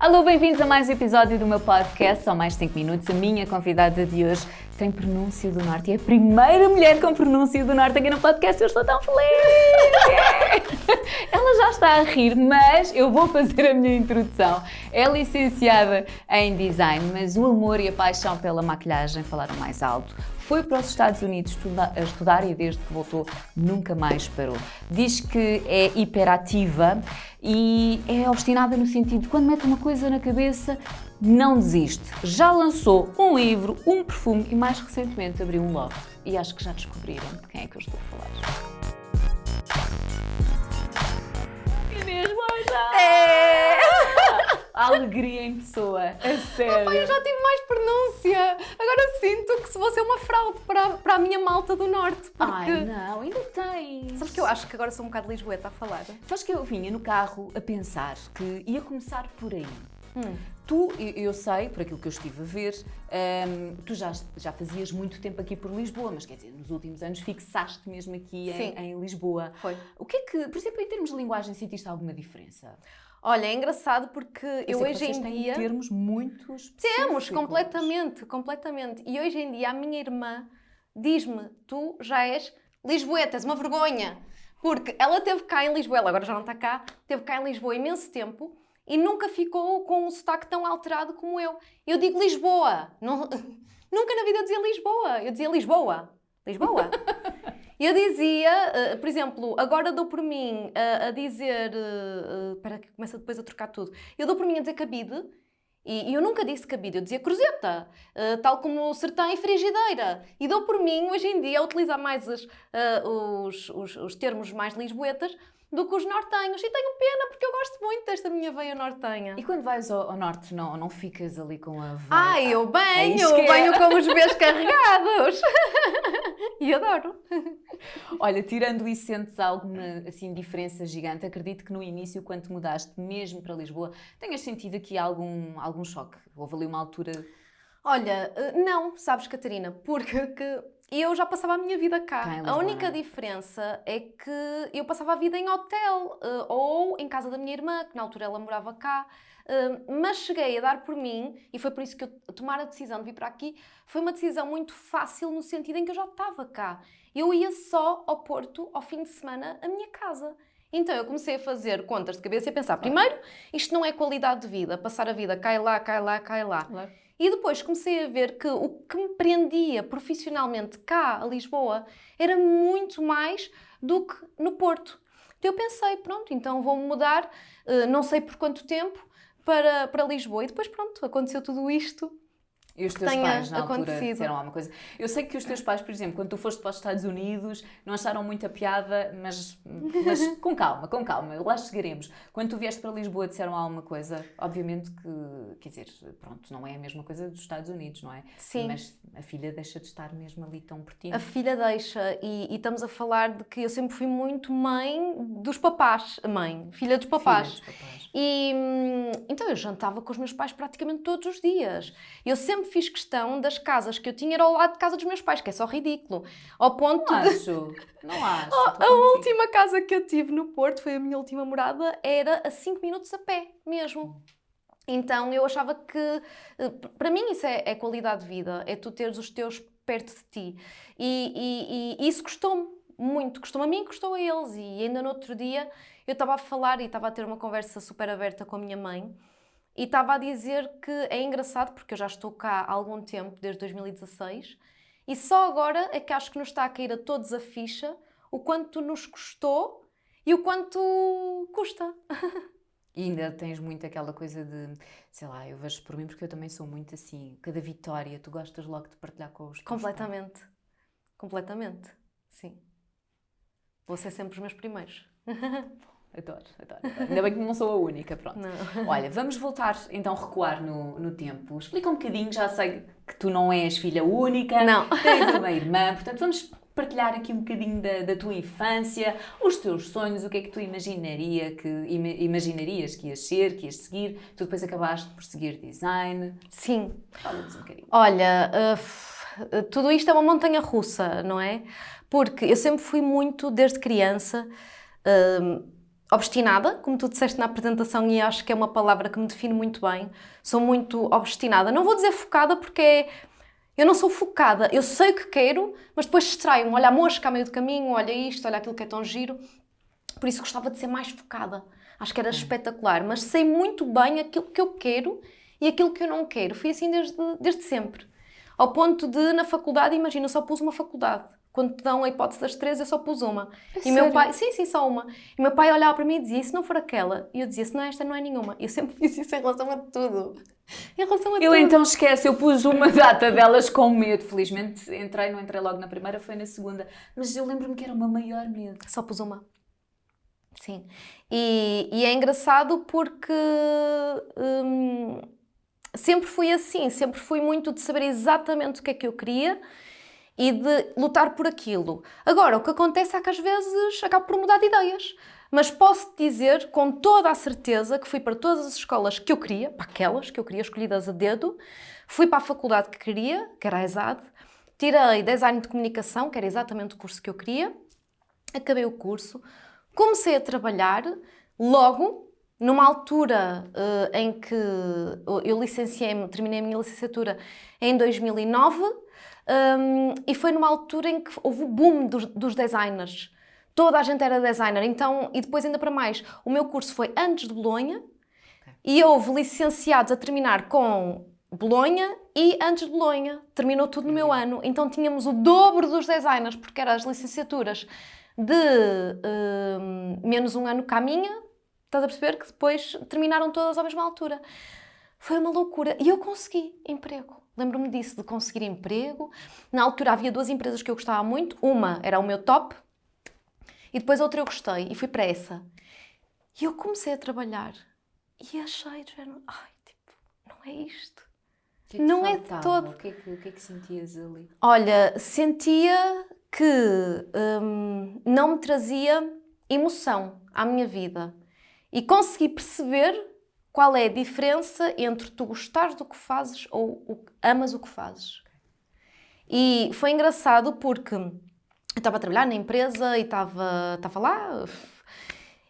Alô, bem-vindos a mais um episódio do meu podcast, só mais 5 minutos. A minha convidada de hoje tem pronúncia do Norte e é a primeira mulher com pronúncia do Norte aqui no podcast. Eu estou tão feliz! Ela já está a rir, mas eu vou fazer a minha introdução. É licenciada em design, mas o amor e a paixão pela maquilhagem falaram mais alto. Foi para os Estados Unidos estudar e desde que voltou nunca mais parou. Diz que é hiperativa e é obstinada no sentido de quando mete uma coisa na cabeça, não desiste. Já lançou um livro, um perfume e mais recentemente abriu um loft. E acho que já descobriram de quem é que eu estou a falar. Inês Loja! É! A alegria em pessoa, a sério. Ai, eu já tive mais pronúncia. Agora sinto que se vou ser uma fraude para a minha malta do Norte. Porque... Ai, não, ainda tens. Sabes que eu acho que agora sou um bocado lisboeta a falar. Sabes que eu vinha no carro a pensar que ia começar por aí. Eu sei, por aquilo que eu estive a ver, tu já fazias muito tempo aqui por Lisboa, mas quer dizer, nos últimos anos fixaste mesmo aqui em Lisboa. Foi. O que é que, por exemplo, em termos de linguagem, sentiste alguma diferença? Olha, é engraçado porque eu sei que hoje vocês em têm dia... termos muito específicos. Temos, completamente. E hoje em dia a minha irmã diz-me, tu já és lisboeta, és uma vergonha. Porque ela teve cá em Lisboa, ela agora já não está cá, teve cá em Lisboa imenso tempo e nunca ficou com um sotaque tão alterado como eu. Eu digo Lisboa. Nunca na vida eu dizia Lisboa. Eu dizia Lisboa. Lisboa. Eu dizia, por exemplo, agora dou por mim a dizer... Espera que começa depois a trocar tudo. Eu dou por mim a dizer cabide. E eu nunca disse cabide, eu dizia cruzeta, tal como sertão e frigideira. E dou por mim, hoje em dia, a utilizar mais os termos mais lisboetas do que os nortenhos. E tenho pena, porque eu gosto muito desta minha veia nortenha. E quando vais ao norte, não ficas ali com a veia? Ai, eu banho com os bebês carregados. E adoro. Olha, tirando isso, sentes alguma assim, diferença gigante? Acredito que no início, quando te mudaste mesmo para Lisboa, tenhas sentido aqui algum choque? Houve ali uma altura... Olha, não, sabes, Catarina, porque eu já passava a minha vida cá. Em A Lisboa, única não é? diferença é que eu passava a vida em hotel ou em casa da minha irmã, que na altura ela morava cá. Mas cheguei a dar por mim, e foi por isso que eu tomar a decisão de vir para aqui, foi uma decisão muito fácil no sentido em que eu já estava cá. Eu ia só ao Porto, ao fim de semana, à minha casa. Então eu comecei a fazer contas de cabeça e a pensar, primeiro, isto não é qualidade de vida, passar a vida cai lá, cai lá, cai lá. Claro. E depois comecei a ver que o que me prendia profissionalmente cá, a Lisboa, era muito mais do que no Porto. Então eu pensei, pronto, então vou-me mudar, não sei por quanto tempo, para Lisboa. E depois, pronto, aconteceu tudo isto. E os teus Tenha pais, na altura, acontecido. disseram alguma coisa? Eu sei que os teus pais, por exemplo, quando tu foste para os Estados Unidos, não acharam muita piada, mas com calma, lá chegaremos. Quando tu vieste para Lisboa, disseram alguma coisa? Obviamente que, quer dizer, pronto, não é a mesma coisa dos Estados Unidos, não é? Sim. Mas a filha deixa de estar mesmo ali tão pertinho. A filha deixa, e estamos a falar de que eu sempre fui muito mãe dos papás. Mãe, filha dos papás. Filha dos papás. E então eu jantava com os meus pais praticamente todos os dias. Eu sempre fiz questão das casas que eu tinha era ao lado de casa dos meus pais, que é só ridículo. Ao ponto Não de... acho. A última casa que eu tive no Porto, foi a minha última morada, era a 5 minutos a pé mesmo. Então eu achava que, para mim isso é qualidade de vida, é tu teres os teus perto de ti. E isso custou-me muito, custou-me a mim e custou a eles. E ainda no outro dia eu estava a falar e estava a ter uma conversa super aberta com a minha mãe e estava a dizer que é engraçado, porque eu já estou cá há algum tempo, desde 2016, e só agora é que acho que nos está a cair a todos a ficha o quanto nos custou e o quanto custa. E ainda tens muito aquela coisa de, sei lá, eu vejo por mim porque eu também sou muito assim, cada vitória, tu gostas logo de partilhar com os teus Completamente. Completamente. Sim. Vou ser sempre os meus primeiros. Adoro. Ainda bem que não sou a única, pronto. Não. Olha, vamos voltar, então, recuar no tempo. Explica um bocadinho, já sei que tu não és filha única, Não. tens uma irmã, portanto, vamos partilhar aqui um bocadinho da tua infância, os teus sonhos, o que é que tu imaginarias que ias ser, que ias seguir. Tu depois acabaste por seguir design. Sim. Fala-nos um bocadinho. Olha, tudo isto é uma montanha russa, não é? Porque eu sempre fui muito, desde criança, obstinada, como tu disseste na apresentação, e acho que é uma palavra que me define muito bem. Sou muito obstinada. Não vou dizer focada porque eu não sou focada. Eu sei o que quero, mas depois distraio-me. Olha a mosca a meio do caminho, olha isto, olha aquilo que é tão giro. Por isso gostava de ser mais focada. Acho que era espetacular. Mas sei muito bem aquilo que eu quero e aquilo que eu não quero. Fui assim desde sempre. Ao ponto de, na faculdade, imagina, eu só pus uma faculdade. Quando te dão a hipótese das 3, eu só pus uma. E sério? meu pai, sim, só uma. E meu pai olhava para mim e dizia, e se não for aquela? E eu dizia, se não é esta, não é nenhuma. Eu sempre fiz isso em relação a tudo. Em relação a Eu tudo. então esqueço, eu pus uma data delas com medo. Felizmente não entrei logo na primeira, foi na segunda. Mas eu lembro-me que era o meu maior medo. Só pus uma. Sim. E é engraçado porque sempre fui assim. Sempre fui muito de saber exatamente o que é que eu queria e de lutar por aquilo. Agora, o que acontece é que às vezes acabo por mudar de ideias. Mas posso dizer com toda a certeza que fui para todas as escolas que eu queria, para aquelas que eu queria, escolhidas a dedo. Fui para a faculdade que queria, que era a ESAD. Tirei Design de Comunicação, que era exatamente o curso que eu queria. Acabei o curso. Comecei a trabalhar logo, numa altura em que eu licenciei-me, terminei a minha licenciatura em 2009. E foi numa altura em que houve o boom dos designers. Toda a gente era designer, então, e depois ainda para mais, o meu curso foi antes de Bolonha, e houve licenciados a terminar com Bolonha e antes de Bolonha. Terminou tudo no meu ano, então tínhamos o dobro dos designers, porque eram as licenciaturas de menos um ano que a minha, estás a perceber? Que depois terminaram todas à mesma altura. Foi uma loucura. E eu consegui emprego. Lembro-me disso, de conseguir emprego. Na altura havia 2 empresas que eu gostava muito. Uma era o meu top e depois outra eu gostei e fui para essa. E eu comecei a trabalhar e achei, ai, tipo, não é isto. O que é que Não é de faltava? todo. O que é que sentias ali? Olha, sentia que não me trazia emoção à minha vida. E consegui perceber qual é a diferença entre tu gostares do que fazes ou amas o que fazes. E foi engraçado porque eu estava a trabalhar na empresa e estava lá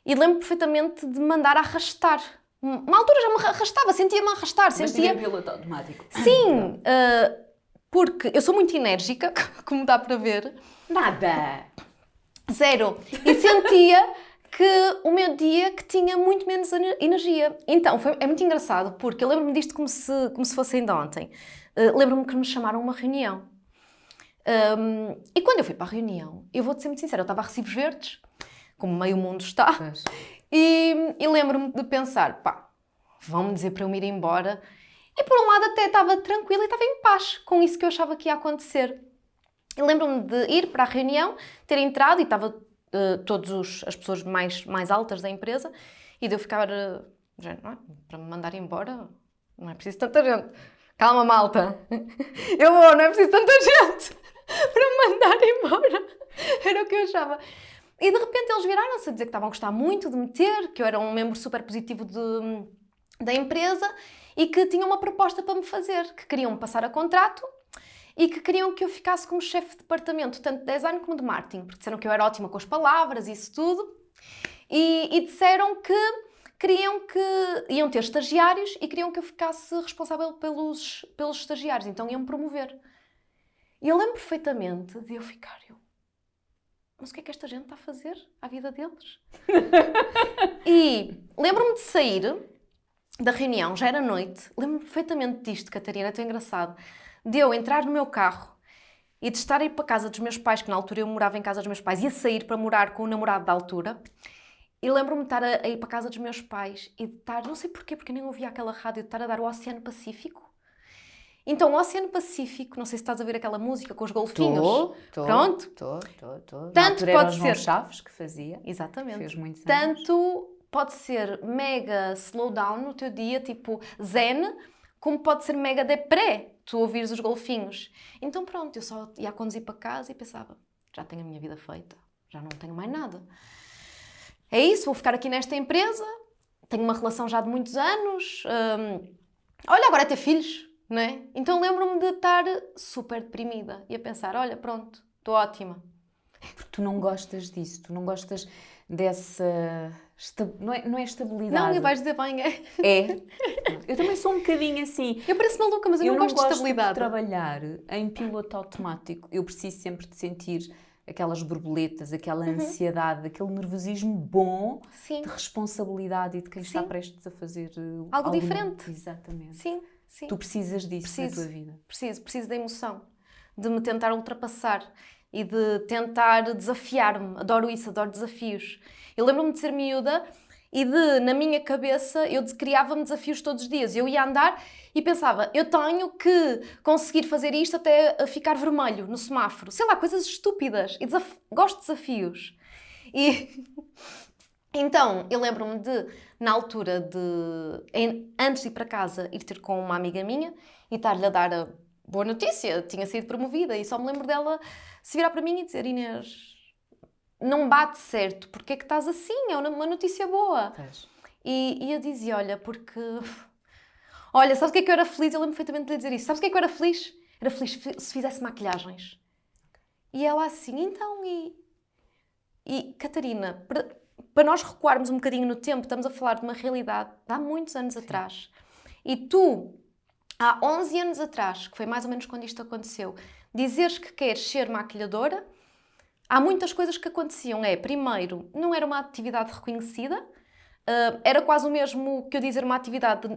e lembro perfeitamente de me mandar arrastar. Uma altura já me arrastava, sentia-me a arrastar. Mas tinha piloto automático. Sim, porque eu sou muito enérgica, como dá para ver. Nada! Zero. E sentia que o meu dia que tinha muito menos energia. Então, é muito engraçado, porque eu lembro-me disto como se fosse ainda ontem. Lembro-me que me chamaram a uma reunião. E quando eu fui para a reunião, eu vou-te ser muito sincera, eu estava a recibos verdes, como meio mundo está, e lembro-me de pensar, pá, vão-me dizer para eu me ir embora. E por um lado até estava tranquila e estava em paz com isso que eu achava que ia acontecer. E lembro-me de ir para a reunião, ter entrado e estava todas as pessoas mais altas da empresa e de eu ficar, para me mandar embora, não é preciso tanta gente. Calma, malta. Eu vou, não é preciso tanta gente para me mandar embora. Era o que eu achava. E de repente eles viraram-se a dizer que estavam a gostar muito de me ter, que eu era um membro super positivo da empresa e que tinham uma proposta para me fazer, que queriam me passar a contrato e que queriam que eu ficasse como chefe de departamento, tanto de design como de marketing, porque disseram que eu era ótima com as palavras e isso tudo. E disseram que queriam que iam ter estagiários e queriam que eu ficasse responsável pelos estagiários, então iam promover. E eu lembro perfeitamente de eu ficar, mas o que é que esta gente está a fazer à vida deles? E lembro-me de sair da reunião, já era noite, lembro-me perfeitamente disto, Catarina, é tão engraçado, de eu entrar no meu carro e de estar a ir para a casa dos meus pais, que na altura eu morava em casa dos meus pais, e a sair para morar com o namorado da altura. E lembro-me de estar a ir para a casa dos meus pais e de estar, não sei porquê, porque eu nem ouvia aquela rádio, de estar a dar o Oceano Pacífico. Então, o Oceano Pacífico, não sei se estás a ver aquela música com os golfinhos. Pronto. Estou. Tanto pode ser. ser. Chaves que fazia. Exatamente. Fez muitos anos. Tanto pode ser mega slowdown no teu dia, tipo zen, como pode ser mega deprê, tu ouvires os golfinhos. Então, pronto, eu só ia a conduzir para casa e pensava, já tenho a minha vida feita, já não tenho mais nada. É isso, vou ficar aqui nesta empresa, tenho uma relação já de muitos anos, olha, agora é ter filhos, não é? Então lembro-me de estar super deprimida e a pensar, olha, pronto, estou ótima. Porque tu não gostas disso, tu não gostas dessa... Não é estabilidade. Não, e vais dizer bem, é. É. Eu também sou um bocadinho assim. Eu pareço maluca, mas eu não gosto de estabilidade. De trabalhar em piloto automático. Eu preciso sempre de sentir aquelas borboletas, aquela ansiedade, aquele nervosismo bom, Sim. de responsabilidade e de quem está prestes a fazer algo diferente. Exatamente. Sim, sim. Tu precisas disso na tua vida. Preciso da emoção, de me tentar ultrapassar e de tentar desafiar-me. Adoro isso, adoro desafios. Eu lembro-me de ser miúda e na minha cabeça, eu criava-me desafios todos os dias. Eu ia andar e pensava, eu tenho que conseguir fazer isto até ficar vermelho no semáforo. Sei lá, coisas estúpidas. E gosto de desafios. E então, eu lembro-me na altura antes de ir para casa, ir ter com uma amiga minha e estar-lhe a dar a boa notícia. Tinha sido promovida e só me lembro dela se virar para mim e dizer, Inês, não bate certo, porque é que estás assim? É uma notícia boa. E eu dizia, olha, porque... Olha, sabes o que é que eu era feliz? Eu lembro perfeitamente de lhe dizer isso. Sabes o que é que eu era feliz? Era feliz se fizesse maquilhagens. E ela assim, então, e Catarina, para nós recuarmos um bocadinho no tempo, estamos a falar de uma realidade de há muitos anos atrás. E tu, há 11 anos atrás, que foi mais ou menos quando isto aconteceu, dizeres que queres ser maquilhadora, há muitas coisas que aconteciam. Primeiro, não era uma atividade reconhecida, era quase o mesmo que eu dizer uma atividade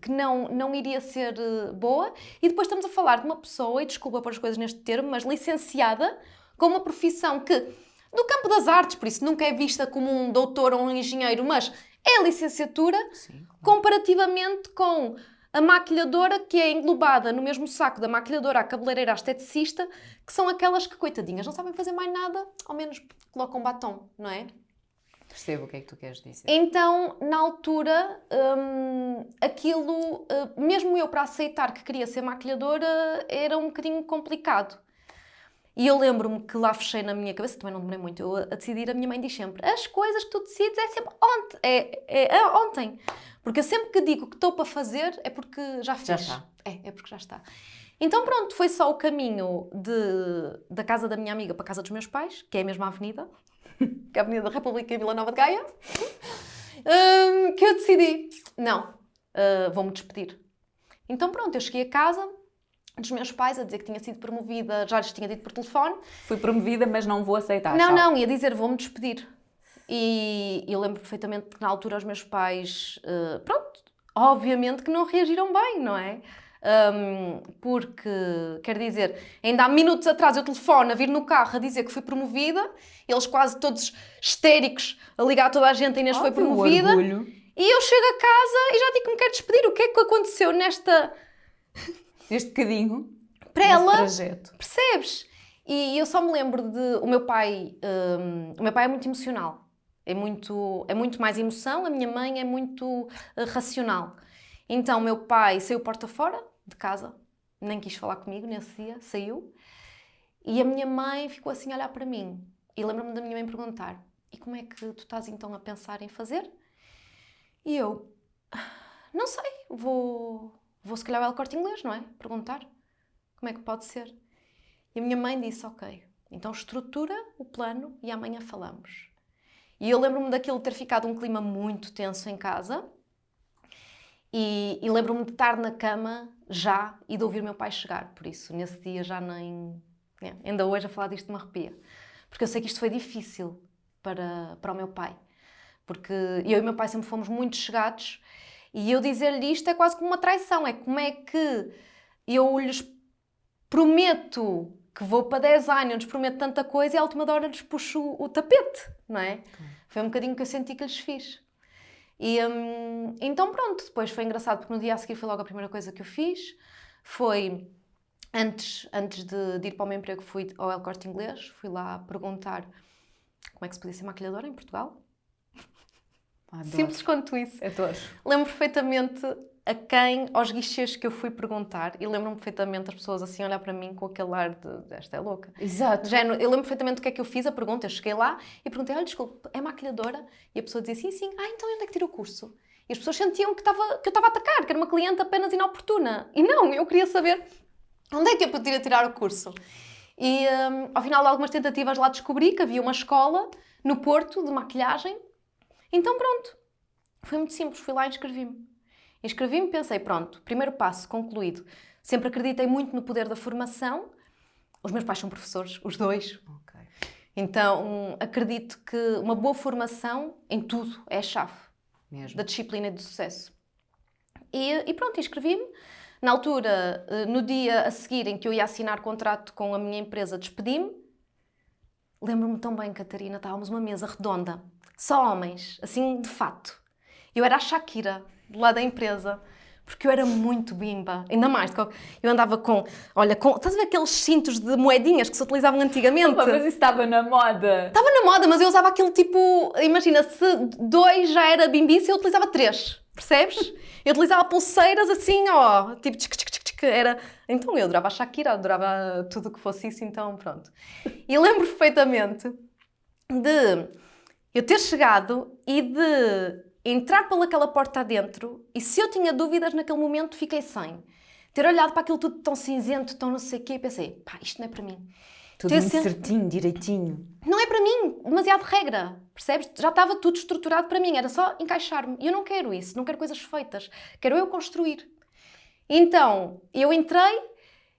que não iria ser boa, e depois estamos a falar de uma pessoa, e desculpa por as coisas neste termo, mas licenciada, com uma profissão que, do campo das artes, por isso nunca é vista como um doutor ou um engenheiro, mas é a licenciatura, sim, claro, comparativamente com a maquilhadora, que é englobada no mesmo saco da maquilhadora, a cabeleireira, a esteticista, que são aquelas que, coitadinhas, não sabem fazer mais nada, ao menos colocam batom, não é? Percebo o que é que tu queres dizer. Então, na altura, aquilo, mesmo eu para aceitar que queria ser maquilhadora, era um bocadinho complicado. E eu lembro-me que lá fechei na minha cabeça, também não demorei muito, eu a decidir, a minha mãe diz sempre, as coisas que tu decides é sempre ontem, ontem. Porque eu sempre que digo que estou para fazer, é porque já fiz. Já está. É porque já está. Então pronto, foi só o caminho da casa da minha amiga para a casa dos meus pais, que é a mesma avenida, que é a Avenida da República em Vila Nova de Gaia, que eu decidi, não, vou-me despedir. Então pronto, eu cheguei a casa dos meus pais a dizer que tinha sido promovida, já lhes tinha dito por telefone. Fui promovida, mas não vou aceitar. Não, ia dizer, vou-me despedir. E eu lembro perfeitamente que na altura os meus pais, pronto, obviamente que não reagiram bem, não é? Porque, quer dizer, ainda há minutos atrás eu telefono a vir no carro a dizer que fui promovida, eles quase todos histéricos a ligar a toda a gente, a Inês foi promovida. Orgulho. E eu chego a casa e já digo que me quero despedir. O que é que aconteceu neste bocadinho, para ela, trajeto. Percebes? E eu só me lembro o meu pai é muito emocional, é muito mais emoção, a minha mãe é muito racional. Então o meu pai saiu porta fora de casa, nem quis falar comigo nesse dia, saiu, e a minha mãe ficou assim a olhar para mim, e lembro-me da minha mãe perguntar, e como é que tu estás então a pensar em fazer? E eu, não sei, vou se calhar ao El Corte Inglês, não é? Perguntar como é que pode ser. E a minha mãe disse, ok, então estrutura o plano e amanhã falamos. E eu lembro-me daquilo ter ficado um clima muito tenso em casa e lembro-me de estar na cama já e de ouvir o meu pai chegar. Por isso, nesse dia já nem... ainda hoje a falar disto me arrepia. Porque eu sei que isto foi difícil para o meu pai. Porque eu e o meu pai sempre fomos muito chegados. E eu dizer-lhe isto é quase como uma traição. É como é que eu lhes prometo que vou para 10 anos, eu lhes prometo tanta coisa e à última hora lhes puxo o tapete, não é? Foi um bocadinho que eu senti que lhes fiz. E então pronto, depois foi engraçado porque no dia a seguir foi logo a primeira coisa que eu fiz. Foi, antes de ir para o meu emprego, fui ao El Corte Inglês, fui lá perguntar como é que se podia ser maquilhadora em Portugal. Adoro. Simples quanto isso. Adoro. Lembro perfeitamente aos guichês que eu fui perguntar e lembro-me perfeitamente as pessoas assim a olhar para mim com aquele ar de esta é louca. Exato. Eu lembro perfeitamente o que é que eu fiz, a pergunta, eu cheguei lá e perguntei, olha, desculpa, é maquilhadora? E a pessoa dizia, sim, então onde é que tira o curso? E as pessoas sentiam que eu estava a atacar, que era uma cliente apenas inoportuna. E não, eu queria saber onde é que eu poderia tirar o curso. E ao final de algumas tentativas lá descobri que havia uma escola no Porto de maquilhagem. Então pronto, foi muito simples, fui lá e inscrevi-me. Inscrevi-me e pensei, pronto, primeiro passo concluído. Sempre acreditei muito no poder da formação. Os meus pais são professores, os dois. Ok. Então acredito que uma boa formação em tudo é a chave Mesmo. da disciplina e do sucesso. E pronto, inscrevi-me. Na altura, no dia a seguir em que eu ia assinar contrato com a minha empresa, despedi-me. Lembro-me tão bem, Catarina, estávamos numa mesa redonda, só homens, assim, de fato. Eu era a Shakira, do lado da empresa, porque eu era muito bimba. Ainda mais, eu andava estás a ver aqueles cintos de moedinhas que se utilizavam antigamente? Mas isso estava na moda. Estava na moda, mas eu usava aquele tipo, imagina, se 2 já era bimbice, eu utilizava 3, percebes? Eu utilizava pulseiras assim, ó, tipo, era... Então eu adorava a Shakira, adorava tudo o que fosse isso, então pronto. E lembro perfeitamente de eu ter chegado e de entrar pelaquela porta adentro e se eu tinha dúvidas naquele momento, fiquei sem. Ter olhado para aquilo tudo tão cinzento, tão não sei o quê, e pensei, pá, isto não é para mim. Tudo muito certinho, direitinho. Não é para mim, demasiado regra, percebes? Já estava tudo estruturado para mim, era só encaixar-me. E eu não quero isso, não quero coisas feitas, quero eu construir. Então, eu entrei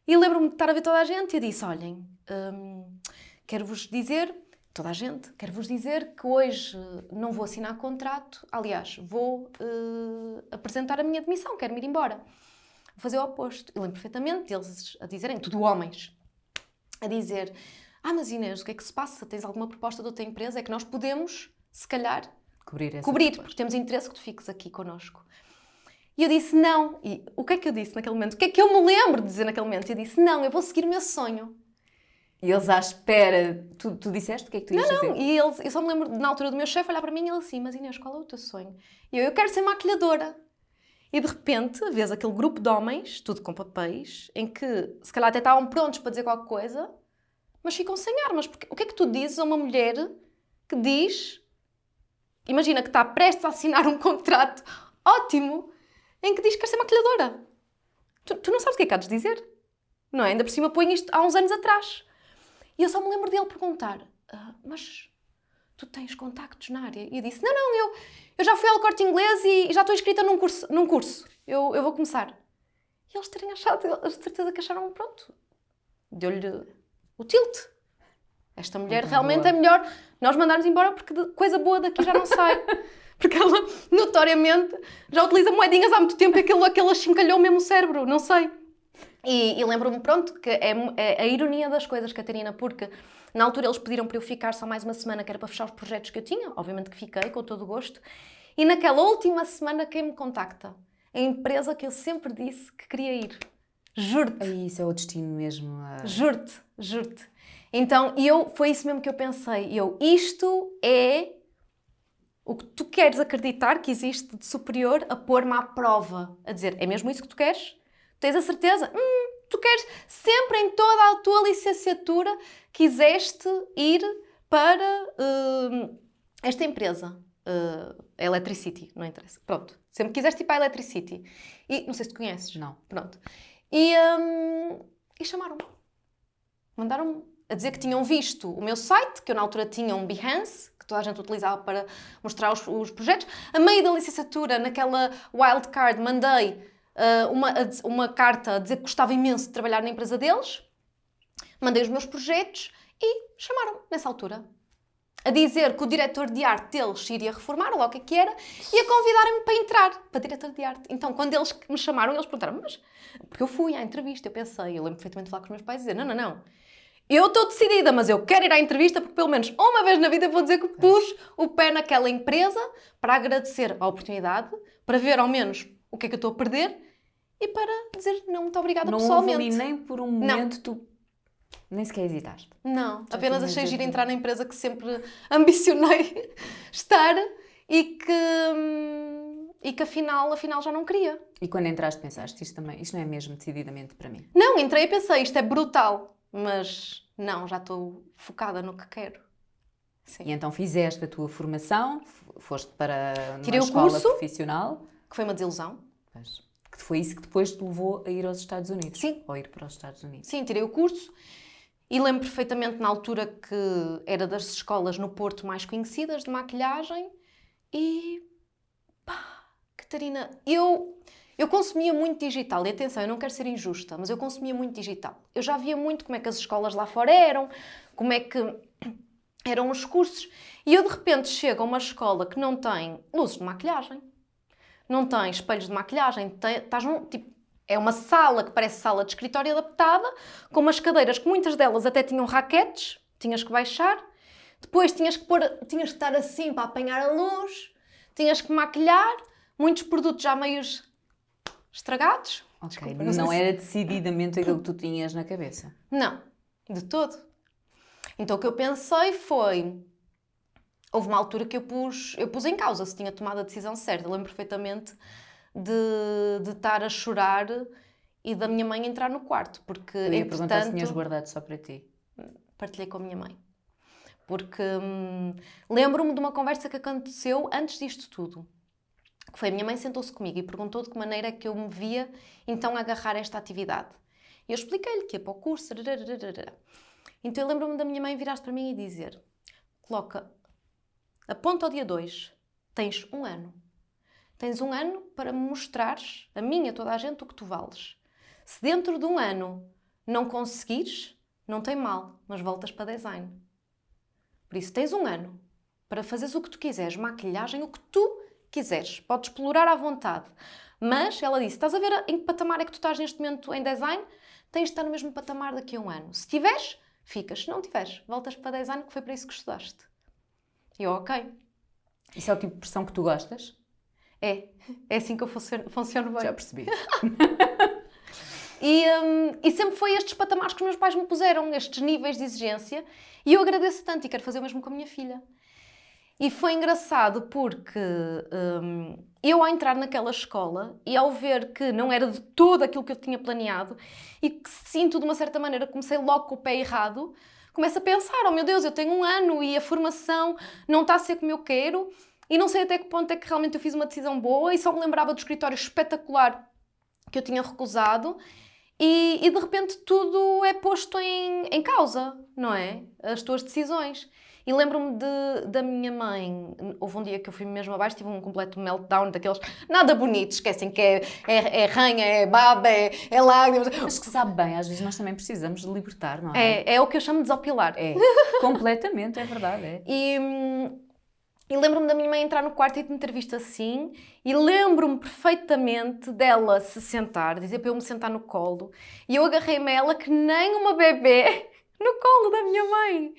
e lembro-me de estar a ver toda a gente e eu disse, olhem, quero-vos dizer, toda a gente, quero-vos dizer que hoje não vou assinar contrato, aliás, vou apresentar a minha demissão, quero-me ir embora. Vou fazer o oposto. Eu lembro perfeitamente deles a dizerem, tudo homens, a dizer, mas Inês, o que é que se passa? Tens alguma proposta de outra empresa? É que nós podemos, se calhar, cobrir porque temos interesse que tu fiques aqui connosco. E eu disse não. E o que é que eu disse naquele momento? O que é que eu me lembro de dizer naquele momento? Eu disse não, eu vou seguir o meu sonho. E eles à espera, tu disseste o que é que tu ias dizer? Não, e eu só me lembro na altura do meu chefe olhar para mim e ele assim, mas Inês, qual é o teu sonho? E eu quero ser maquilhadora. E de repente, vês aquele grupo de homens, tudo com papéis, em que se calhar até estavam prontos para dizer qualquer coisa, mas ficam sem armas. Porque o que é que tu dizes a uma mulher que diz, imagina que está prestes a assinar um contrato ótimo, em que diz que quer ser maquilhadora? Tu não sabes o que é que há de dizer, não é? Ainda por cima põe isto há uns anos atrás. E eu só me lembro dele perguntar, mas tu tens contactos na área? E eu disse, não, eu já fui ao Corte Inglês e já estou inscrita num curso. Eu vou começar. E eles terem achado, de certeza que acharam, pronto, deu-lhe o tilt. Esta mulher realmente é melhor nós mandarmos embora porque coisa boa daqui já não sai. Porque ela, notoriamente, já utiliza moedinhas há muito tempo e aquilo achincalhou mesmo o cérebro, não sei. E lembro-me, pronto, que é a ironia das coisas, Catarina, porque na altura eles pediram para eu ficar só mais uma semana, que era para fechar os projetos que eu tinha, obviamente que fiquei, com todo o gosto, e naquela última semana quem me contacta? A empresa que eu sempre disse que queria ir. Juro-te. Isso é o destino mesmo. Juro-te. Então, foi isso mesmo que eu pensei. Isto é o que tu queres acreditar que existe de superior a pôr-me à prova. A dizer, é mesmo isso que tu queres? Tens a certeza? Tu queres sempre em toda a tua licenciatura quiseste ir para esta empresa. A Electricity, não interessa. Pronto. Sempre quiseste ir para a Electricity. E não sei se tu conheces. Não. Pronto. E chamaram-me. Mandaram-me a dizer que tinham visto o meu site, que eu na altura tinha um Behance, que toda a gente utilizava para mostrar os projetos. A meio da licenciatura, naquela wildcard, mandei uma carta a dizer que gostava imenso de trabalhar na empresa deles. Mandei os meus projetos e chamaram-me nessa altura. A dizer que o diretor de arte deles se iria reformar, ou lá o que era, e a convidarem-me para entrar para diretor de arte. Então, quando eles me chamaram, eles perguntaram, mas... Porque eu fui à entrevista, eu lembro perfeitamente de falar com os meus pais e dizer, não. Eu estou decidida, mas eu quero ir à entrevista porque pelo menos uma vez na vida vou dizer que pus o pé naquela empresa para agradecer a oportunidade, para ver ao menos o que é que eu estou a perder e para dizer não, muito obrigada pessoalmente. Não houve ali nem por um momento tu nem sequer hesitaste. Não, apenas achei giro entrar na empresa que sempre ambicionei estar e que afinal já não queria. E quando entraste pensaste, isto não é mesmo decididamente para mim? Não, entrei e pensei, isto é brutal. Mas não, já estou focada no que quero. Sim. E então fizeste a tua formação, foste para Tirei uma o escola curso, profissional. Que foi uma desilusão. Que foi isso que depois te levou a ir aos Estados Unidos. Sim. Ou ir para os Estados Unidos. Sim, tirei o curso E lembro perfeitamente na altura que era das escolas no Porto mais conhecidas de maquilhagem e pá, Catarina, eu consumia muito digital e atenção, eu não quero ser injusta, mas eu consumia muito digital. Eu já via muito como é que as escolas lá fora eram, como é que eram os cursos e eu de repente chego a uma escola que não tem luzes de maquilhagem, não tem espelhos de maquilhagem, estás num tipo. É uma sala que parece sala de escritório adaptada, com umas cadeiras que muitas delas até tinham raquetes, tinhas que baixar. Depois tinhas que estar assim para apanhar a luz, tinhas que maquilhar, muitos produtos já meios estragados. Ok, Desculpa, não era decididamente aquilo que tu tinhas na cabeça. Não, de todo. Então o que eu pensei foi... Houve uma altura que eu pus em causa se tinha tomado a decisão certa. Eu lembro perfeitamente de estar a chorar e da minha mãe entrar no quarto, porque, Eu ia perguntar se entretanto, tinhas guardado só para ti. partilhei com a minha mãe. Porque lembro-me de uma conversa que aconteceu antes disto tudo. Que foi a minha mãe sentou-se comigo e perguntou de que maneira é que eu me via então a agarrar esta atividade. E eu expliquei-lhe que ia para o curso. Então eu lembro-me da minha mãe virar-se para mim e dizer: aponta ao dia 2, tens 1 ano. Tens 1 ano para me mostrares, a mim e a toda a gente, o que tu vales. Se dentro de 1 ano não conseguires, não tem mal, mas voltas para design. Por isso, tens 1 ano para fazeres o que tu quiseres, maquilhagem, o que tu quiseres. Podes explorar à vontade. Mas, ela disse, estás a ver em que patamar é que tu estás neste momento em design? Tens de estar no mesmo patamar daqui a 1 ano. Se tiveres, ficas. Se não tiveres, voltas para design, que foi para isso que estudaste. E eu, ok. Isso é o tipo de pressão que tu gostas? É assim que eu funciono bem. Já percebi. E sempre foi estes patamares que os meus pais me puseram, estes níveis de exigência, e eu agradeço tanto e quero fazer o mesmo com a minha filha. E foi engraçado porque eu, ao entrar naquela escola e ao ver que não era de tudo aquilo que eu tinha planeado e que sinto de uma certa maneira, comecei logo com o pé errado, começo a pensar, oh meu Deus, eu tenho 1 ano e a formação não está a ser como eu quero e não sei até que ponto é que realmente eu fiz uma decisão boa e só me lembrava do escritório espetacular que eu tinha recusado e de repente tudo é posto em causa, não é? As tuas decisões. E lembro-me da minha mãe, houve um dia que eu fui mesmo abaixo, tive um completo meltdown daqueles, nada bonito, esquecem que é ranha, é baba, é lágrimas. Mas que sabe bem, às vezes nós também precisamos de libertar, não é? É o que eu chamo de desopilar. É, completamente, é verdade, é. E lembro-me da minha mãe entrar no quarto e de me ter visto assim, e lembro-me perfeitamente dela se sentar, dizer para eu me sentar no colo, e eu agarrei-me a ela que nem uma bebê no colo da minha mãe.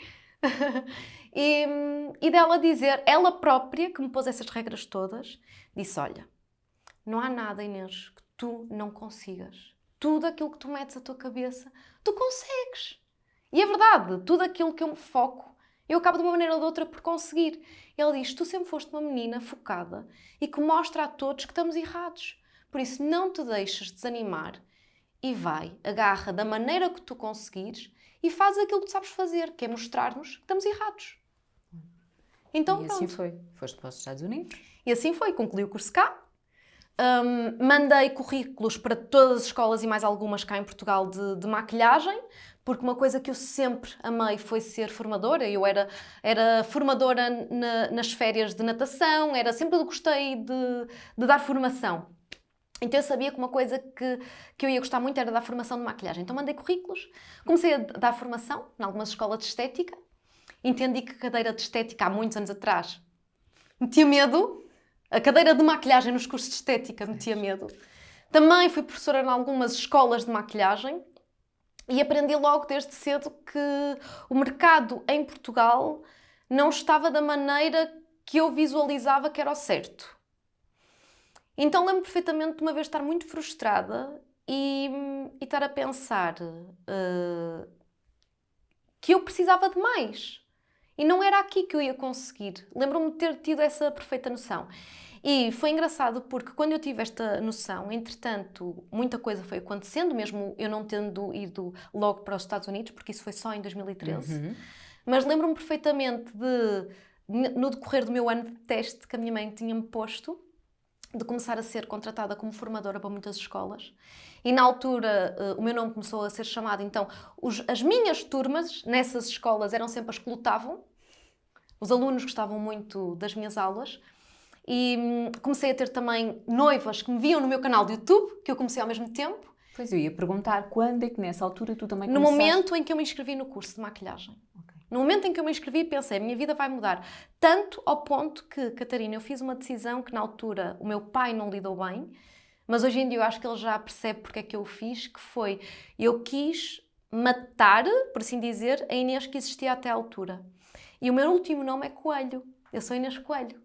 E dela dizer, ela própria, que me pôs essas regras todas, disse, olha, não há nada, Inês, que tu não consigas. Tudo aquilo que tu metes à tua cabeça, tu consegues. E é verdade, tudo aquilo que eu me foco, eu acabo de uma maneira ou de outra por conseguir. Ele diz, tu sempre foste uma menina focada e que mostra a todos que estamos errados. Por isso, não te deixes desanimar e vai, agarra da maneira que tu conseguires e faz aquilo que tu sabes fazer, que é mostrar-nos que estamos errados. Então, e assim foi. Foste para os Estados Unidos. E assim foi, concluí o curso cá. Mandei currículos para todas as escolas e mais algumas cá em Portugal de maquilhagem, porque uma coisa que eu sempre amei foi ser formadora. Eu era formadora nas férias de natação, sempre gostei de dar formação. Então eu sabia que uma coisa que eu ia gostar muito era dar formação de maquilhagem. Então mandei currículos, comecei a dar formação em algumas escolas de estética. Entendi que a cadeira de estética, há muitos anos atrás, metia medo. A cadeira de maquilhagem nos cursos de estética metia medo. Também fui professora em algumas escolas de maquilhagem e aprendi logo desde cedo que o mercado em Portugal não estava da maneira que eu visualizava que era o certo. Então lembro perfeitamente de uma vez estar muito frustrada e estar a pensar que eu precisava de mais. E não era aqui que eu ia conseguir. Lembro-me de ter tido essa perfeita noção. E foi engraçado porque quando eu tive esta noção, entretanto, muita coisa foi acontecendo, mesmo eu não tendo ido logo para os Estados Unidos, porque isso foi só em 2013. Mas lembro-me perfeitamente no decorrer do meu ano de teste que a minha mãe tinha-me posto, de começar a ser contratada como formadora para muitas escolas. E na altura o meu nome começou a ser chamado, então as minhas turmas nessas escolas eram sempre as que lutavam. Os alunos gostavam muito das minhas aulas. E comecei a ter também noivas que me viam no meu canal de YouTube, que eu comecei ao mesmo tempo. Pois eu ia perguntar, quando é que nessa altura tu também No começaste? momento em que eu me inscrevi no curso de maquilhagem. Ok. No momento em que eu me inscrevi, pensei, a minha vida vai mudar. Tanto ao ponto que, Catarina, eu fiz uma decisão que na altura o meu pai não lidou bem, mas hoje em dia eu acho que ele já percebe porque é que eu o fiz, que foi, eu quis matar, por assim dizer, a Inês que existia até à altura. E o meu último nome é Coelho. Eu sou Inês Coelho.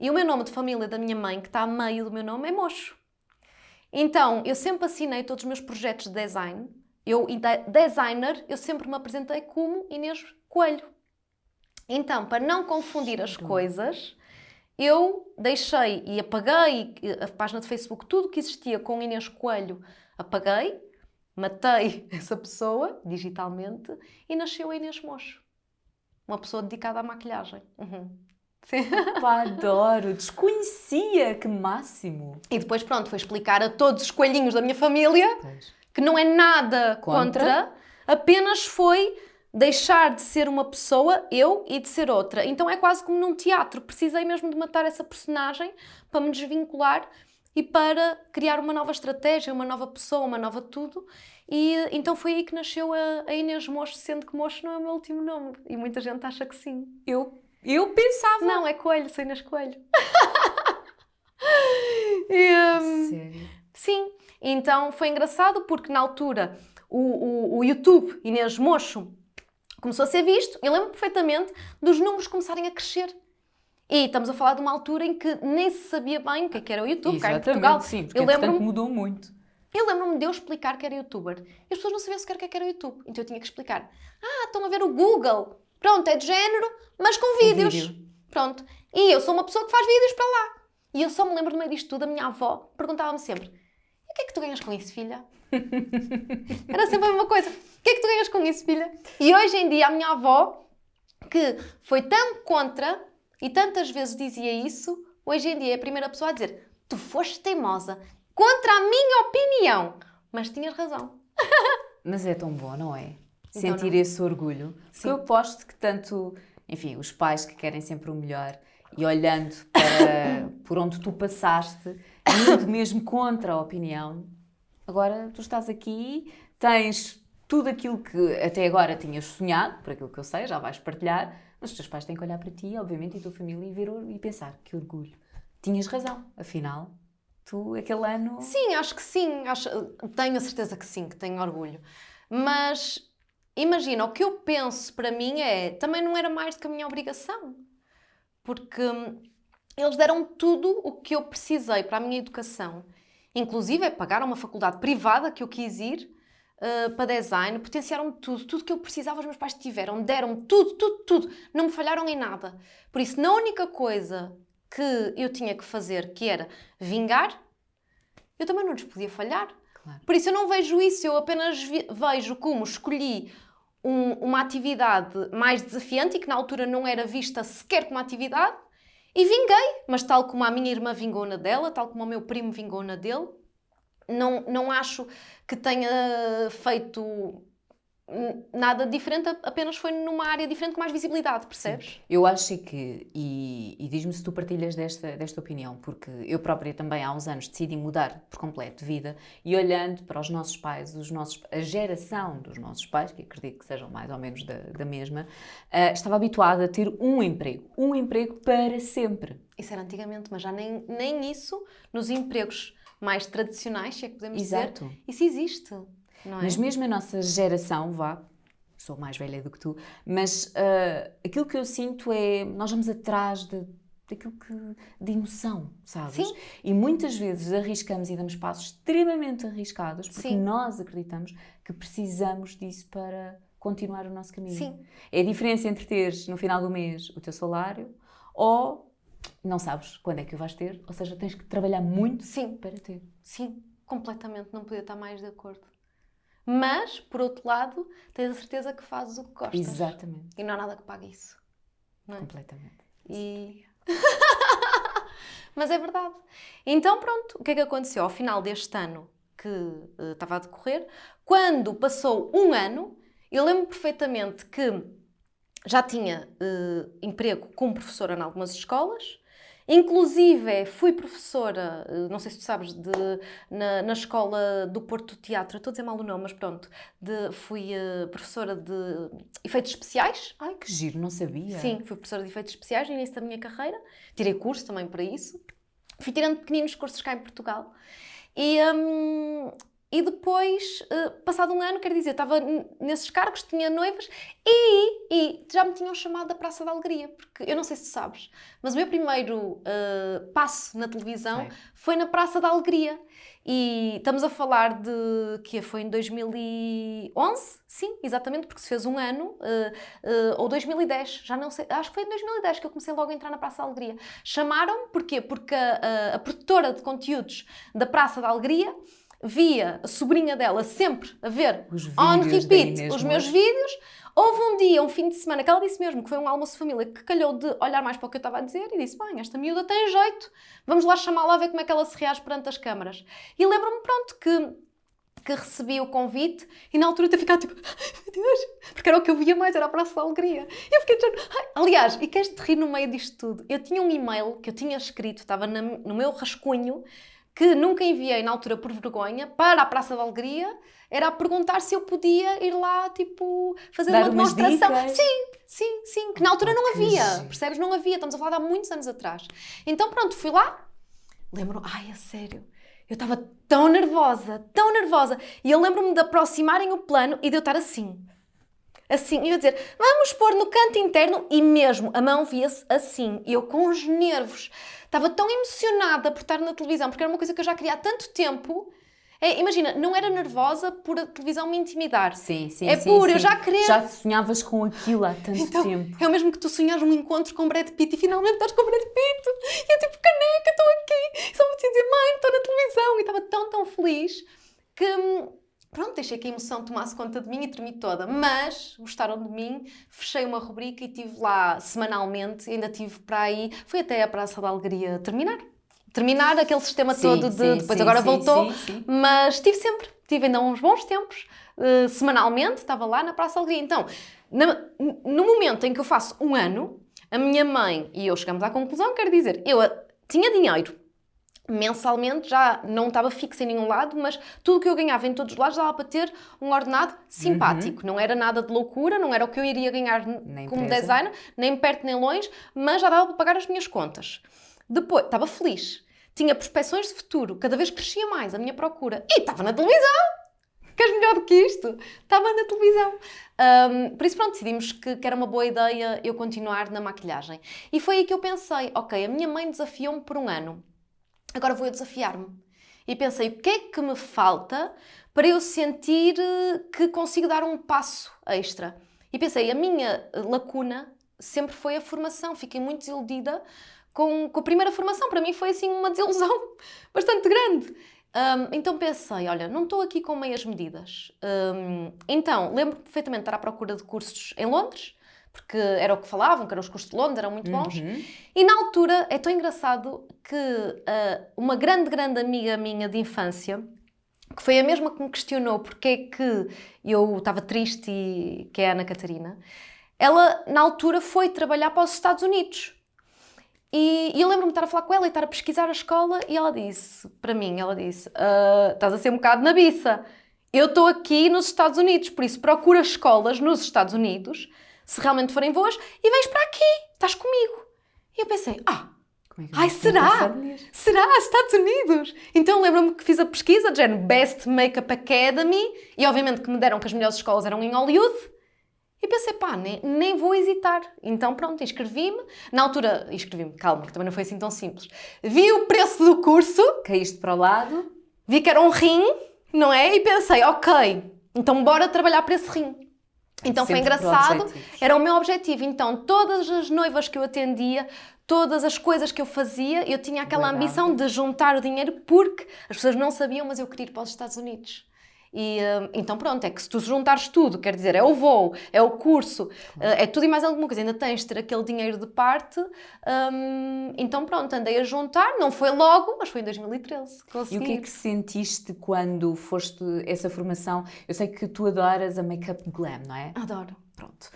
E o meu nome de família da minha mãe, que está a meio do meu nome, é Mocho. Então, eu sempre assinei todos os meus projetos de design. Designer, eu sempre me apresentei como Inês Coelho. Então, para não confundir as coisas, eu deixei e apaguei a página de Facebook, tudo que existia com Inês Coelho, apaguei, matei essa pessoa digitalmente e nasceu a Inês Mocho. Uma pessoa dedicada à maquilhagem. Sim. Pá, adoro, desconhecia, que máximo. E depois, pronto, foi explicar a todos os coelhinhos da minha família Pois. que não é nada contra, apenas foi deixar de ser uma pessoa, eu, e de ser outra. Então é quase como num teatro. Precisei mesmo de matar essa personagem para me desvincular e para criar uma nova estratégia, uma nova pessoa, uma nova tudo. E então foi aí que nasceu a Inês Mocho, sendo que Mocho não é o meu último nome. E muita gente acha que sim. Eu pensava... Não, é Coelho, sou Inês Coelho. Sério? Sim, então foi engraçado porque na altura o YouTube Inês Mocho começou a ser visto. Eu lembro perfeitamente dos números começarem a crescer. E estamos a falar de uma altura em que nem se sabia bem o que era o YouTube, cá em Portugal. Sim, porque entretanto mudou muito. Eu lembro-me de eu explicar que era youtuber. E as pessoas não sabiam sequer o que era o YouTube. Então eu tinha que explicar. Estão a ver o Google. Pronto, é de género, mas com vídeos. Vídeo. Pronto. E eu sou uma pessoa que faz vídeos para lá. E eu só me lembro no meio disto tudo, a minha avó perguntava-me sempre: e o que é que tu ganhas com isso, filha? Era sempre a mesma coisa. O que é que tu ganhas com isso, filha? E hoje em dia a minha avó, que foi tão contra e tantas vezes dizia isso, hoje em dia é a primeira pessoa a dizer: tu foste teimosa contra a minha opinião. Mas tinhas razão. Mas é tão bom, não é? Então Sentir não. esse orgulho. Porque eu aposto que tanto, enfim, os pais que querem sempre o melhor e olhando para por onde tu passaste, indo mesmo contra a opinião, agora tu estás aqui, tens tudo aquilo que até agora tinhas sonhado, por aquilo que eu sei, já vais partilhar, mas os teus pais têm que olhar para ti, obviamente, e a tua família e ver e pensar, que orgulho. Tinhas razão, afinal, tu, aquele ano... Sim, acho que sim. Tenho a certeza que sim, que tenho orgulho. Mas imagina, o que eu penso para mim é, também não era mais do que a minha obrigação. Porque eles deram tudo o que eu precisei para a minha educação. Inclusive, pagaram uma faculdade privada que eu quis ir para design, potenciaram-me tudo que eu precisava, os meus pais tiveram, deram-me tudo. Não me falharam em nada. Por isso, na única coisa que eu tinha que fazer, que era vingar, eu também não lhes podia falhar. Claro. Por isso eu não vejo isso, eu apenas vejo como escolhi uma atividade mais desafiante e que na altura não era vista sequer como atividade e vinguei, mas tal como a minha irmã vingou na dela, tal como o meu primo vingou na dele, não acho que tenha feito nada diferente, apenas foi numa área diferente com mais visibilidade, percebes? Sim. Eu acho que, e diz-me se tu partilhas desta opinião, porque eu própria também há uns anos decidi mudar por completo de vida e olhando para os nossos pais, a geração dos nossos pais, que acredito que sejam mais ou menos da mesma, estava habituada a ter um emprego para sempre. Isso era antigamente, mas já nem isso nos empregos mais tradicionais, se é que podemos Exato. dizer, isso existe. Não é? Mas mesmo a nossa geração, sou mais velha do que tu, mas aquilo que eu sinto é, nós vamos atrás daquilo de emoção, sabes? Sim. E muitas vezes arriscamos e damos passos extremamente arriscados, porque Sim. nós acreditamos que precisamos disso para continuar o nosso caminho. Sim. É a diferença entre teres no final do mês o teu salário ou não sabes quando é que o vais ter, ou seja, tens que trabalhar muito para ter. Sim, completamente, não podia estar mais de acordo. Mas, por outro lado, tens a certeza que fazes o que gostas. Exatamente. E não há nada que pague isso. Não é? Completamente. E... Mas é verdade. Então, pronto, o que é que aconteceu? Ao final deste ano que estava a decorrer, quando passou um ano, eu lembro perfeitamente que já tinha emprego como professora em algumas escolas, inclusive fui professora, não sei se tu sabes, na escola do Porto Teatro, estou a dizer mal o nome, mas pronto, fui professora de efeitos especiais. Ai, que giro, não sabia. Sim, fui professora de efeitos especiais no início da minha carreira, tirei curso também para isso, fui tirando pequeninos cursos cá em Portugal. E depois, passado um ano, quer dizer, estava nesses cargos, tinha noivas e já me tinham chamado da Praça da Alegria, porque eu não sei se sabes, mas o meu primeiro passo na televisão foi na Praça da Alegria. E estamos a falar de que foi em 2011, sim, exatamente, porque se fez um ano, ou 2010, já não sei, acho que foi em 2010 que eu comecei logo a entrar na Praça da Alegria. Chamaram-me, porquê? Porque a produtora de conteúdos da Praça da Alegria via a sobrinha dela sempre a ver on repeat os meus vídeos. Houve um dia, um fim de semana, que ela disse mesmo que foi um almoço de família, que calhou de olhar mais para o que eu estava a dizer e disse, bem, esta miúda tem jeito, vamos lá chamá-la a ver como é que ela se reage perante as câmaras. E lembro-me, pronto, que recebi o convite e na altura eu ficava tipo, ai meu Deus, porque era o que eu via mais, era a Praça da Alegria. E eu fiquei dizendo, aliás, e queres-te rir no meio disto tudo? Eu tinha um e-mail que eu tinha escrito, estava no meu rascunho, que nunca enviei na altura por vergonha, para a Praça da Alegria, era a perguntar se eu podia ir lá, tipo, fazer uma demonstração. Sim, que na altura não havia, percebes? Não havia, estamos a falar de há muitos anos atrás. Então pronto, fui lá, lembro-me, ai, a sério, eu estava tão nervosa, e eu lembro-me de aproximarem o plano e de eu estar assim, e eu dizer, vamos pôr no canto interno, e mesmo, a mão via-se assim, e eu com os nervos, estava tão emocionada por estar na televisão, porque era uma coisa que eu já queria há tanto tempo. Imagina, não era nervosa por a televisão me intimidar. Sim. Eu já queria... Já sonhavas com aquilo há tanto tempo. É o mesmo que tu sonhas um encontro com Brad Pitt e finalmente estás com Brad Pitt. E eu tipo, caneca, estou aqui. Só me dizer, mãe, estou na televisão. E estava tão feliz que... Pronto, deixei que a emoção tomasse conta de mim e tremi toda, mas gostaram de mim, fechei uma rubrica e estive lá semanalmente, ainda tive para aí, fui até a Praça da Alegria terminar aquele sistema todo depois agora voltou, mas tive ainda uns bons tempos, semanalmente, estava lá na Praça da Alegria. Então, no momento em que eu faço um ano, a minha mãe e eu chegamos à conclusão, quer dizer, eu tinha dinheiro, mensalmente já não estava fixa em nenhum lado, mas tudo o que eu ganhava em todos os lados dava para ter um ordenado simpático. Não era nada de loucura, não era o que eu iria ganhar como designer, nem perto nem longe, mas já dava para pagar as minhas contas. Depois, estava feliz. Tinha prospecções de futuro, cada vez crescia mais a minha procura. E estava na televisão! Queres melhor do que isto? Estava na televisão. Por isso, pronto, decidimos que era uma boa ideia eu continuar na maquilhagem. E foi aí que eu pensei, ok, a minha mãe desafiou-me por um ano. Agora vou eu desafiar-me. E pensei, o que é que me falta para eu sentir que consigo dar um passo extra? E pensei, a minha lacuna sempre foi a formação. Fiquei muito desiludida com a primeira formação. Para mim foi assim uma desilusão bastante grande. Então pensei, olha, não estou aqui com meias medidas. Então, lembro perfeitamente de estar à procura de cursos em Londres, porque era o que falavam, que eram os cursos de Londres, eram muito bons. E na altura, é tão engraçado que uma grande amiga minha de infância, que foi a mesma que me questionou porque é que eu estava triste, que é a Ana Catarina, ela, na altura, foi trabalhar para os Estados Unidos. E eu lembro-me de estar a falar com ela e estar a pesquisar a escola e ela disse, para mim, estás a ser um bocado na biça. Eu estou aqui nos Estados Unidos, por isso procura escolas nos Estados Unidos, se realmente forem boas, e vens para aqui, estás comigo. E eu pensei, será? Será? Estados Unidos? Então lembro-me que fiz a pesquisa, de género Best Makeup Academy, e obviamente que me deram que as melhores escolas eram em Hollywood, e pensei, nem vou hesitar. Então pronto, inscrevi-me. Na altura, calma, que também não foi assim tão simples. Vi o preço do curso. Caíste para o lado. Vi que era um rim, não é? E pensei, ok, então bora trabalhar para esse rim. Então sempre foi engraçado, era o meu objetivo. Então todas as noivas que eu atendia, todas as coisas que eu fazia, eu tinha aquela ambição de juntar o dinheiro porque as pessoas não sabiam, mas eu queria ir para os Estados Unidos. E então pronto, é que se tu juntares tudo, quer dizer, é o voo, é o curso, é tudo e mais alguma coisa, ainda tens de ter aquele dinheiro de parte, então pronto, andei a juntar, não foi logo, mas foi em 2013 que consegui. E o que é que sentiste quando foste essa formação? Eu sei que tu adoras a make-up glam, não é? Adoro. Pronto.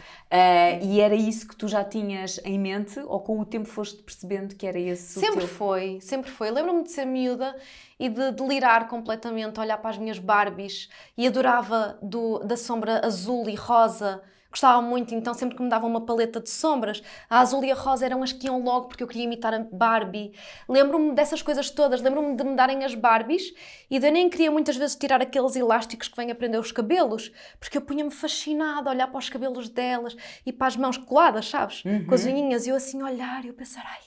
E era isso que tu já tinhas em mente ou com o tempo foste percebendo que era esse Sempre foi, sempre foi. Lembro-me de ser miúda e de delirar completamente, olhar para as minhas Barbies e adorava da sombra azul e rosa. Gostava muito, então sempre que me davam uma paleta de sombras, a azul e a rosa eram as que iam logo porque eu queria imitar a Barbie. Lembro-me dessas coisas todas, lembro-me de me darem as Barbies e de eu nem queria muitas vezes tirar aqueles elásticos que vêm a prender os cabelos, porque eu punha-me fascinada a olhar para os cabelos delas e para as mãos coladas, sabes? Com as unhinhas, e eu assim a olhar e eu pensar, ai,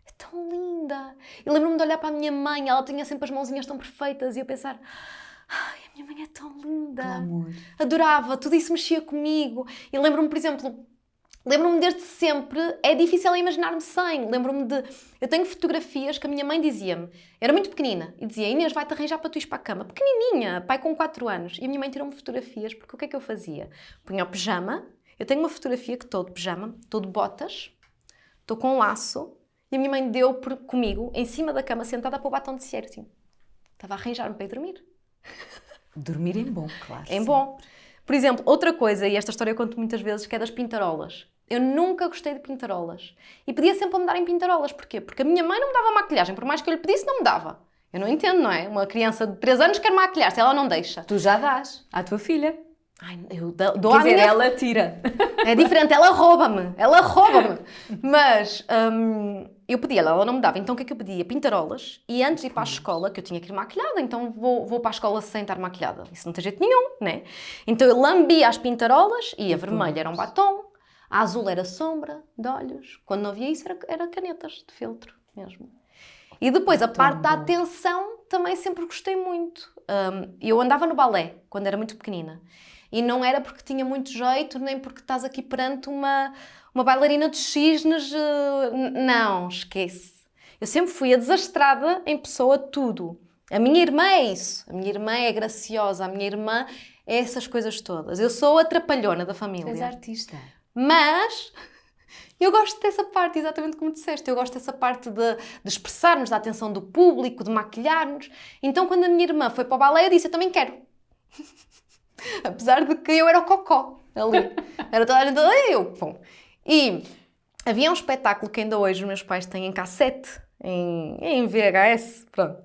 é tão linda. E lembro-me de olhar para a minha mãe, ela tinha sempre as mãozinhas tão perfeitas e eu pensar, ai, a minha mãe é tão linda. Glamour. Adorava, tudo isso mexia comigo. E lembro-me, por exemplo, lembro-me desde sempre, é difícil imaginar-me sem. Lembro-me de, eu tenho fotografias que a minha mãe dizia-me, era muito pequenina, e dizia, Inês, vai-te arranjar para tu ires para a cama. Pequenininha, pai com 4 anos. E a minha mãe tirou-me fotografias, porque o que é que eu fazia? Punha o pijama, eu tenho uma fotografia que estou de pijama, estou de botas, estou com um laço, e a minha mãe deu comigo, em cima da cama, sentada para o batom de cera, assim. Estava a arranjar-me para ir dormir. Dormir em bom, claro. Em bom. Por exemplo, outra coisa, e esta história eu conto muitas vezes, que é das pintarolas. Eu nunca gostei de pintarolas. E pedia sempre a me darem pintarolas. Porquê? Porque a minha mãe não me dava maquilhagem. Por mais que eu lhe pedisse, não me dava. Eu não entendo, não é? Uma criança de 3 anos quer maquilhar-se, ela não deixa. Tu já dás à tua filha. Ai, eu dou Quer à dizer, minha... ela tira. É diferente, ela rouba-me. Mas eu pedia, ela não me dava. Então o que é que eu pedia? Pintarolas. E antes de ir para a escola, que eu tinha que ir maquilhada, então vou para a escola sem estar maquilhada. Isso não tem jeito nenhum, né? Então eu lambia as pintarolas e a vermelha era um batom, a azul era sombra de olhos. Quando não havia isso, era canetas de filtro mesmo. E depois, a parte da atenção, também sempre gostei muito. Eu andava no balé, quando era muito pequenina. E não era porque tinha muito jeito, nem porque estás aqui perante uma bailarina de cisnes. Não, esquece. Eu sempre fui a desastrada em pessoa, tudo. A minha irmã é isso. A minha irmã é graciosa. A minha irmã é essas coisas todas. Eu sou a trapalhona da família. Tu és artista. Mas eu gosto dessa parte, exatamente como disseste. Eu gosto dessa parte de expressarmos, da atenção do público, de maquilhar-nos. Então, quando a minha irmã foi para o balé, eu disse, eu também quero. Apesar de que eu era o cocó ali. Era toda a gente, eu. Bom. E havia um espetáculo que ainda hoje os meus pais têm em cassete, em VHS, pronto,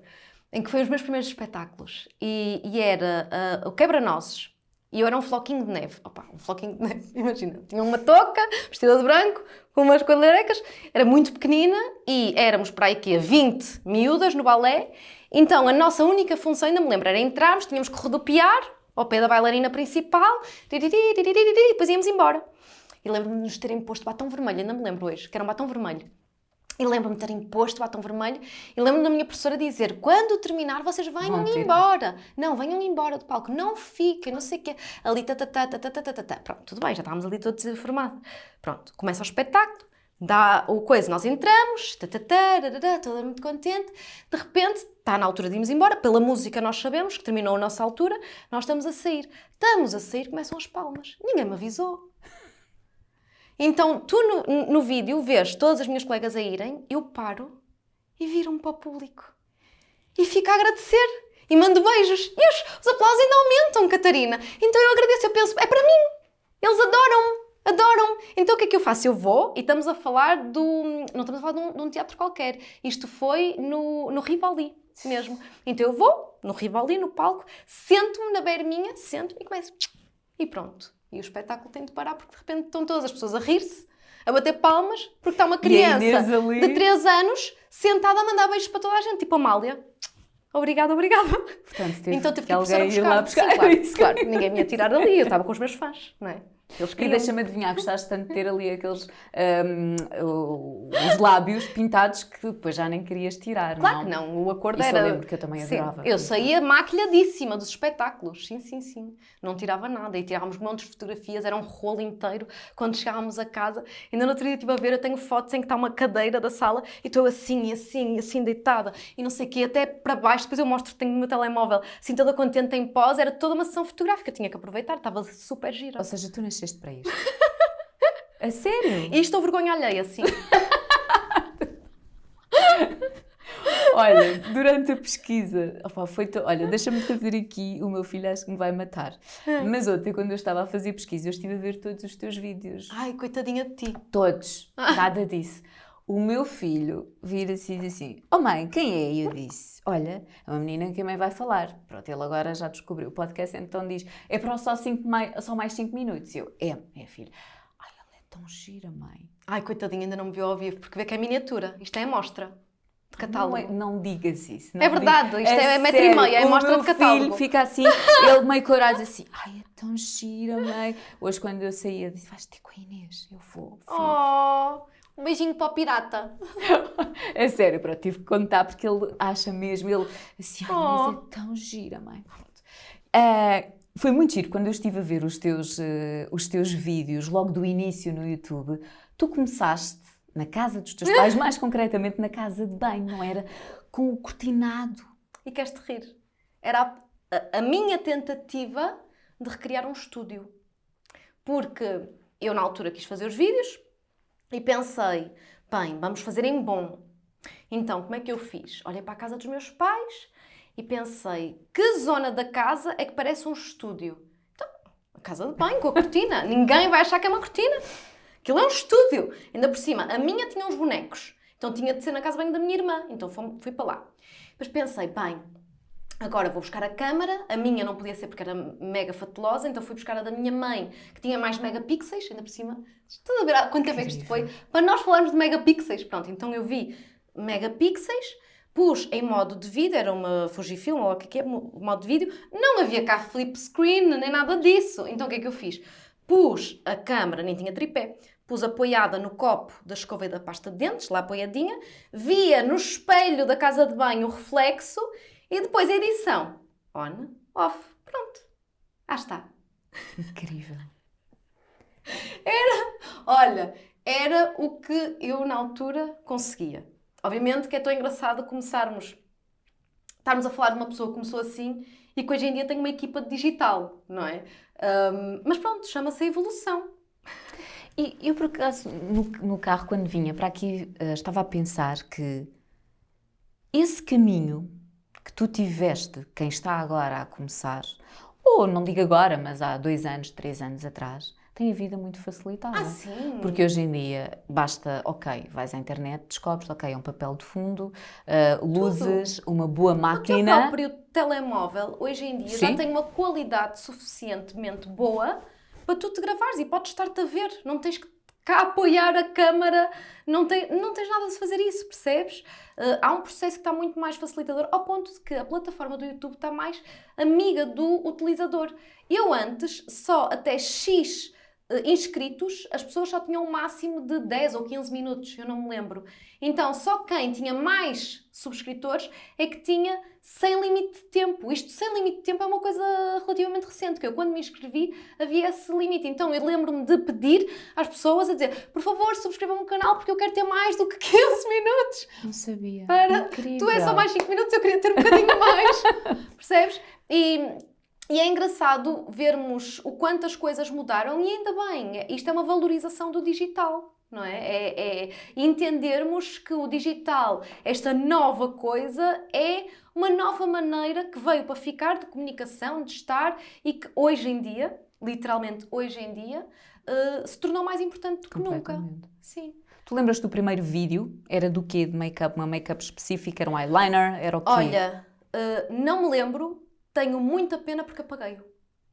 em que foi os meus primeiros espetáculos. E era o Quebra-Nozes. E eu era um floquinho de neve. Opa, um floquinho de neve, imagina. Tinha uma touca, vestida de branco, com umas coleirecas. Era muito pequenina e éramos para aí que 20 miúdas no balé. Então a nossa única função, ainda me lembro, era entrarmos, tínhamos que rodopiar ao pé da bailarina principal, e depois íamos embora. E lembro-me de nos terem posto batom vermelho, ainda me lembro hoje, que era um batom vermelho. E lembro-me de terem posto batom vermelho e lembro-me da minha professora dizer, quando terminar vocês venham embora. Não, venham embora do palco, não fiquem, não sei o quê. Ali, Pronto, tudo bem, já estávamos ali todos informados. Pronto, começa o espetáculo. Dá o coisa, nós entramos, toda muito contente, de repente, está na altura de irmos embora, pela música nós sabemos que terminou a nossa altura, nós estamos a sair, começam as palmas, ninguém me avisou. Então, tu no vídeo vês todas as minhas colegas a irem, eu paro e viro-me para o público e fico a agradecer e mando beijos e os aplausos ainda aumentam, Catarina, então eu agradeço, eu penso, é para mim, eles adoram-me. Adoram! Então o que é que eu faço? Eu vou e estamos a falar não estamos a falar de um teatro qualquer. Isto foi no Rivoli mesmo. Então eu vou no Rivoli, no palco, sento-me na berminha, sento e começo. E pronto. E o espetáculo tem de parar porque de repente estão todas as pessoas a rir-se, a bater palmas, porque está uma criança de 3 anos sentada a mandar beijos para toda a gente, tipo a Amália. Obrigada. Portanto, então tive que alguém ir lá buscar. Sim, claro, ninguém me ia tirar dali, eu estava com os meus fãs, não é? Eles E queriam. deixa-me adivinhar, gostaste tanto de ter ali aqueles os lábios pintados que depois já nem querias tirar, Claro não? que não, o acordo Isso era... eu lembro que eu também Sim, adorava. eu saía maquilhadíssima dos espetáculos, sim, sim, sim. Não tirava nada e tirávamos montes de fotografias, era um rolo inteiro. Quando chegávamos a casa, ainda no outro dia estive a ver, eu tenho fotos em que está uma cadeira da sala e estou assim, e assim, e assim deitada e não sei o quê, até para baixo, depois eu mostro, tenho no meu telemóvel, assim toda contente em pós, era toda uma sessão fotográfica, tinha que aproveitar, estava super gira. Ou seja, tu nasceste para isto. A sério? E estou vergonha alheia, sim. Olha, durante a pesquisa, opa, olha, deixa-me fazer aqui, o meu filho acho que me vai matar. Mas ontem, quando eu estava a fazer pesquisa, eu estive a ver todos os teus vídeos. Ai, coitadinha de ti. Todos, nada disso. O meu filho vira-se e diz assim: Oh mãe, quem é? E eu disse: Olha, é uma menina que a mãe vai falar. Pronto, ele agora já descobriu o podcast, então diz: É para só mais 5 minutos. E eu: É filho. Ai, ela é tão gira, mãe. Ai, coitadinha, ainda não me viu ao vivo, porque vê que é miniatura. Isto é amostra de catálogo. Não digas isso. É verdade, isto é metro e meio, é amostra de catálogo. O meu filho fica assim, ele meio corado assim: Ai, é tão gira, mãe. Hoje, quando eu saía, disse: Vais ter com a Inês. Eu vou, filho. Oh, um beijinho para o pirata. É sério, pronto, tive que contar porque ele acha mesmo, ele assim, ai, Inês é tão gira, mãe. Foi muito giro quando eu estive a ver os teus vídeos, logo do início no YouTube. Tu começaste na casa dos teus pais, mais concretamente na casa de banho, não era? Com o cortinado. E queres-te rir? Era a minha tentativa de recriar um estúdio. Porque eu, na altura, quis fazer os vídeos e pensei, bem, vamos fazer em bom. Então, como é que eu fiz? Olhei para a casa dos meus pais e pensei, que zona da casa é que parece um estúdio? Então, a casa de banho, com a cortina. Ninguém vai achar que é uma cortina. Aquilo é um estúdio. Ainda por cima, a minha tinha uns bonecos. Então tinha de ser na casa de banho da minha irmã. Então fui para lá. Depois pensei, bem, agora vou buscar a câmara. A minha não podia ser porque era mega fatulosa. Então fui buscar a da minha mãe, que tinha mais megapixels. Ainda por cima, estás a ver há quanto tempo é que isto foi? Para nós falarmos de megapixels. Pronto, então eu vi megapixels, pus em modo de vídeo, era uma Fujifilm ou o que é, modo de vídeo. Não havia cá flip screen, nem nada disso. Então o que é que eu fiz? Pus a câmara, nem tinha tripé, pus apoiada no copo da escova e da pasta de dentes, lá apoiadinha, via no espelho da casa de banho o reflexo e depois a edição. On, off, pronto. Ah, está. Incrível. Olha, era o que eu na altura conseguia. Obviamente que é tão engraçado estarmos a falar de uma pessoa que começou assim e que hoje em dia tem uma equipa de digital, não é? Mas pronto, chama-se a evolução. E eu, por acaso, no carro, quando vinha para aqui, estava a pensar que esse caminho que tu tiveste, quem está agora a começar, ou não digo agora, mas há 2 anos, 3 anos atrás, tem a vida muito facilitada. Ah, sim! Porque hoje em dia basta, ok, vais à internet, descobres, ok, é um papel de fundo, luzes, uma boa O teu máquina. próprio telemóvel, hoje em dia, já Sim. tem uma qualidade suficientemente boa para tu te gravares e podes estar-te a ver. Não tens que cá apoiar a câmara, não tens nada de fazer isso, percebes? Há um processo que está muito mais facilitador, ao ponto de que a plataforma do YouTube está mais amiga do utilizador. Eu antes, só até X inscritos, as pessoas só tinham um máximo de 10 ou 15 minutos, eu não me lembro. Então, só quem tinha mais subscritores é que tinha sem limite de tempo. Isto sem limite de tempo é uma coisa relativamente recente, que eu quando me inscrevi havia esse limite. Então, eu lembro-me de pedir às pessoas a dizer, por favor, subscrevam o canal porque eu quero ter mais do que 15 minutos. Não sabia. Para, Incrível. tu é só mais 5 minutos, eu queria ter um bocadinho mais. Percebes? E é engraçado vermos o quanto as coisas mudaram e ainda bem, isto é uma valorização do digital, não é? É entendermos que o digital, esta nova coisa, é uma nova maneira que veio para ficar de comunicação, de estar e que hoje em dia, literalmente hoje em dia, se tornou mais importante do que nunca. Sim. Tu lembras do primeiro vídeo? Era do quê? De make-up? Uma make-up específica? Era um eyeliner? Era o quê? Olha, não me lembro. Tenho muita pena porque apaguei-o.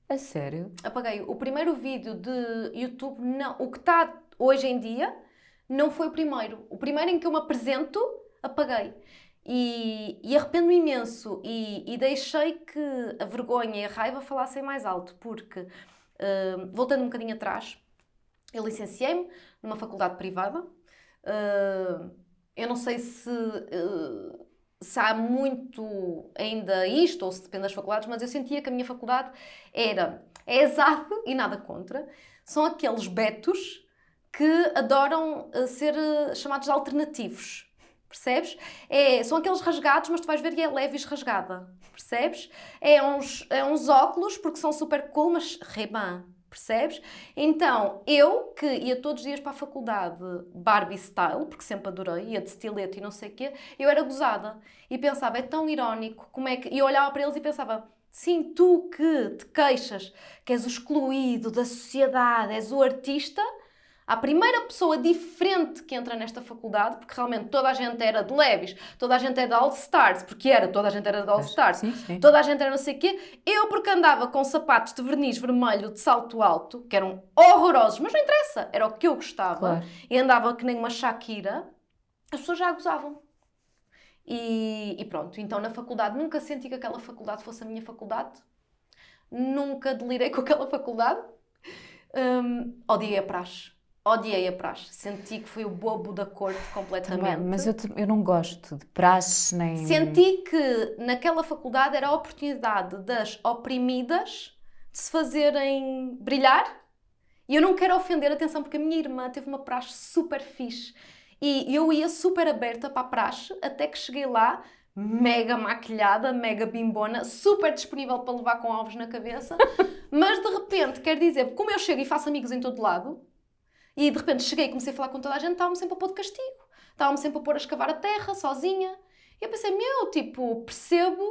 A sério? Apaguei-o. O primeiro vídeo de YouTube, não. O que está hoje em dia, não foi o primeiro. O primeiro em que eu me apresento, apaguei. E arrependo-me imenso. E deixei que a vergonha e a raiva falassem mais alto. Porque Voltando um bocadinho atrás, eu licenciei-me numa faculdade privada. Eu não sei se há muito ainda isto, ou se depende das faculdades, mas eu sentia que a minha faculdade é ESAD e nada contra. São aqueles betos que adoram ser chamados de alternativos, percebes? São aqueles rasgados, mas tu vais ver e é levis rasgada, percebes? É uns óculos, porque são super cool, mas Ray-Ban, percebes? Então, eu que ia todos os dias para a faculdade Barbie style, porque sempre adorei, ia de estileto e não sei o quê, eu era gozada. E pensava, é tão irónico, como é que... E eu olhava para eles e pensava, sim, tu que te queixas, que és o excluído da sociedade, és o artista... A primeira pessoa diferente que entra nesta faculdade, porque realmente toda a gente era de Levis, toda a gente era de All Stars, toda a gente era de All Stars, Sim. toda a gente era não sei o quê. Eu, porque andava com sapatos de verniz vermelho de salto alto, que eram horrorosos, mas não interessa, era o que eu gostava, Claro. e andava que nem uma Shakira, as pessoas já gozavam. E pronto, então na faculdade nunca senti que aquela faculdade fosse a minha faculdade, nunca delirei com aquela faculdade, odiei a praxe. Odiei a praxe. Senti que fui o bobo da corte completamente. Também, mas eu não gosto de praxe nem... Senti que naquela faculdade era a oportunidade das oprimidas de se fazerem brilhar. E eu não quero ofender, atenção, porque a minha irmã teve uma praxe super fixe. E eu ia super aberta para a praxe, até que cheguei lá, mega maquilhada, mega bimbona, super disponível para levar com ovos na cabeça. Mas de repente, quer dizer, como eu chego e faço amigos em todo lado... E de repente cheguei e comecei a falar com toda a gente, estava-me sempre a pôr de castigo. Estava-me sempre a pôr a escavar a terra, sozinha. E eu pensei, percebo